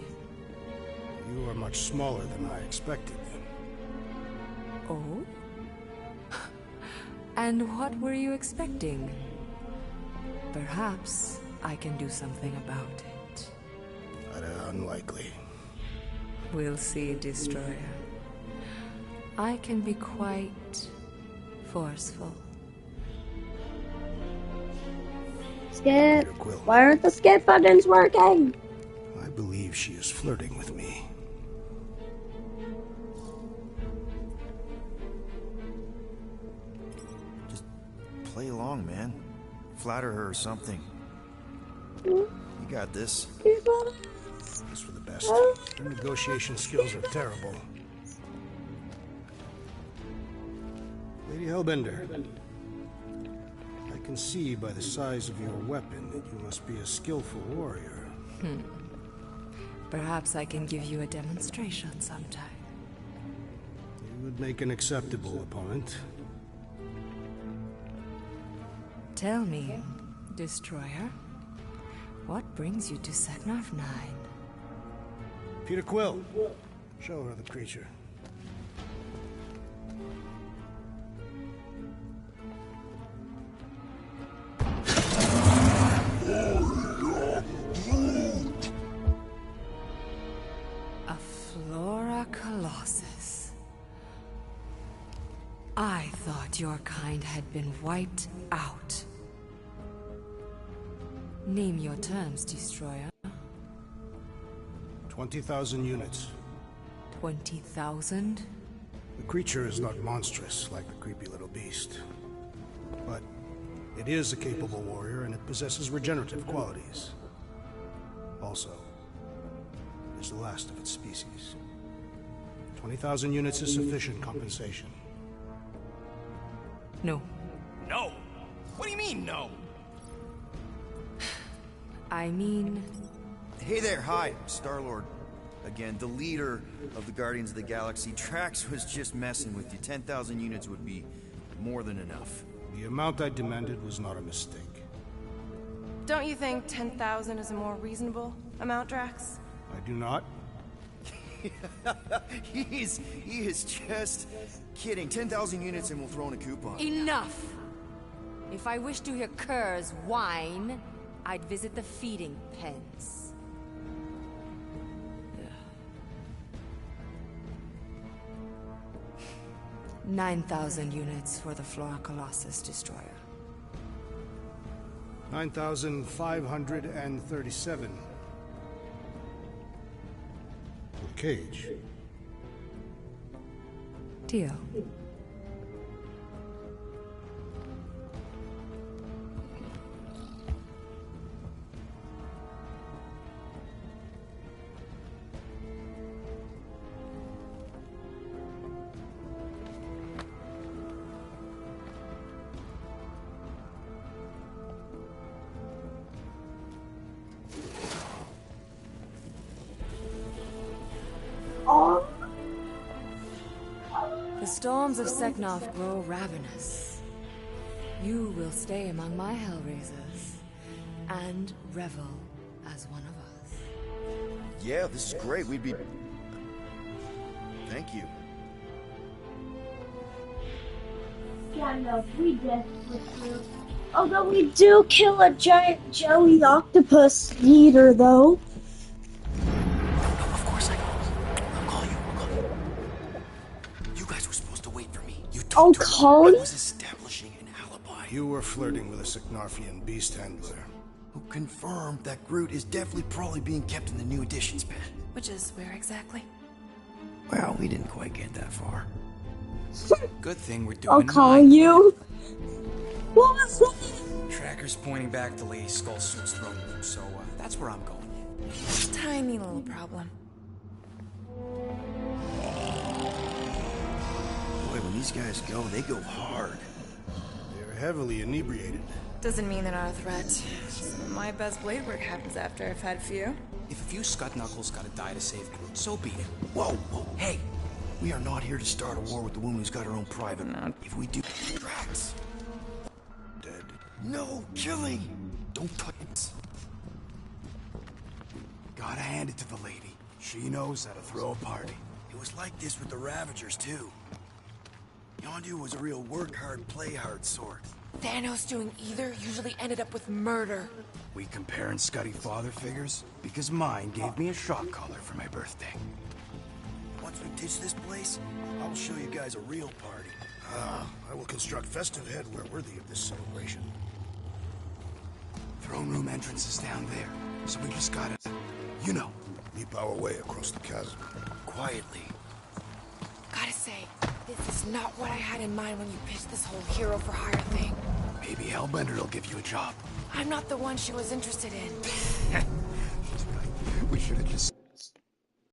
Speaker 8: You are much smaller than I expected.
Speaker 18: Oh? And what were you expecting? Perhaps I can do something about it.
Speaker 8: Unlikely.
Speaker 18: We'll see, Destroyer. I can be quite forceful.
Speaker 4: Skip. Why aren't the skip buttons working?
Speaker 8: I believe she is flirting with me.
Speaker 3: Just play along, man. Flatter her or something. You got this.
Speaker 8: It's for the best. Her negotiation skills are terrible. Lady Hellbender, I can see by the size of your weapon that you must be a skillful warrior.
Speaker 18: Perhaps I can give you a demonstration sometime.
Speaker 8: You would make an acceptable opponent.
Speaker 18: Tell me, Destroyer, what brings you to Seknarf 9?
Speaker 8: Peter Quill, show her the creature.
Speaker 18: A Flora Colossus. I thought your kind had been wiped out. Name your terms, Destroyer.
Speaker 8: 20,000 units.
Speaker 18: 20,000?
Speaker 8: The creature is not monstrous like the creepy little beast, but it is a capable warrior and it possesses regenerative qualities. Also, it's the last of its species. 20,000 units is sufficient compensation.
Speaker 18: No.
Speaker 11: No? What do you mean, no?
Speaker 18: I mean...
Speaker 3: Hey there, hi, Star-Lord. Again, the leader of the Guardians of the Galaxy. Trax was just messing with you. 10,000 units would be more than enough.
Speaker 8: The amount I demanded was not a mistake.
Speaker 7: Don't you think 10,000 is a more reasonable amount, Drax?
Speaker 8: I do not.
Speaker 3: He is just kidding. 10,000 units and we'll throw in a coupon.
Speaker 18: Enough! If I wished to hear curs whine, I'd visit the feeding pens. 9,000 units for the Flora Colossus destroyer.
Speaker 8: 9,537. The cage.
Speaker 18: Deal. The storms of Seknov grow ravenous. You will stay among my Hellraisers and revel as one of us.
Speaker 3: Yeah, this is great. We'd be... Thank you.
Speaker 4: Yeah, no, we did. Although we do kill a giant jelly octopus eater, though.
Speaker 10: Of course I know. I'll call you. You guys were supposed to wait for me. You
Speaker 4: I'll call you?
Speaker 10: I was establishing an alibi.
Speaker 8: You were flirting with a Seknarfian beast handler.
Speaker 3: Who confirmed that Groot is definitely probably being kept in the new editions pen.
Speaker 7: Which is where exactly?
Speaker 3: Well, we didn't quite get that far.
Speaker 10: Good thing we're doing
Speaker 4: I'll call you. What was that?
Speaker 10: Tracker's pointing back to Lady Skullsuit's throne room, so that's where I'm going.
Speaker 7: Tiny little problem.
Speaker 3: Boy, when these guys go, they go hard.
Speaker 8: They're heavily inebriated.
Speaker 7: Doesn't mean they're not a threat. Some of my best blade work happens after I've had a few.
Speaker 10: If a few scut knuckles gotta die to save Groot, so be it.
Speaker 3: Whoa, whoa, hey! We are not here to start a war with the woman who's got her own private... No. If we do... Drax!
Speaker 8: Dead.
Speaker 3: No, killing! Don't touch it.
Speaker 11: Gotta hand it to the lady. She knows how to throw a party.
Speaker 3: It was like this with the Ravagers, too. Yondu was a real work-hard, play-hard sort.
Speaker 7: Thanos doing either usually ended up with murder.
Speaker 11: We comparing Scuddy father figures? Because mine gave me a shock collar for my birthday.
Speaker 3: Once we ditch this place, I will show you guys a real party.
Speaker 8: I will construct festive headwear worthy of this celebration.
Speaker 11: Throne room entrance is down there, so we just gotta, you know,
Speaker 8: leap our way across the chasm.
Speaker 3: Quietly.
Speaker 7: Gotta say, this is not what I had in mind when you pitched this whole hero for hire thing.
Speaker 11: Maybe Hellbender will give you a job.
Speaker 7: I'm not the one she was interested in.
Speaker 11: We should have just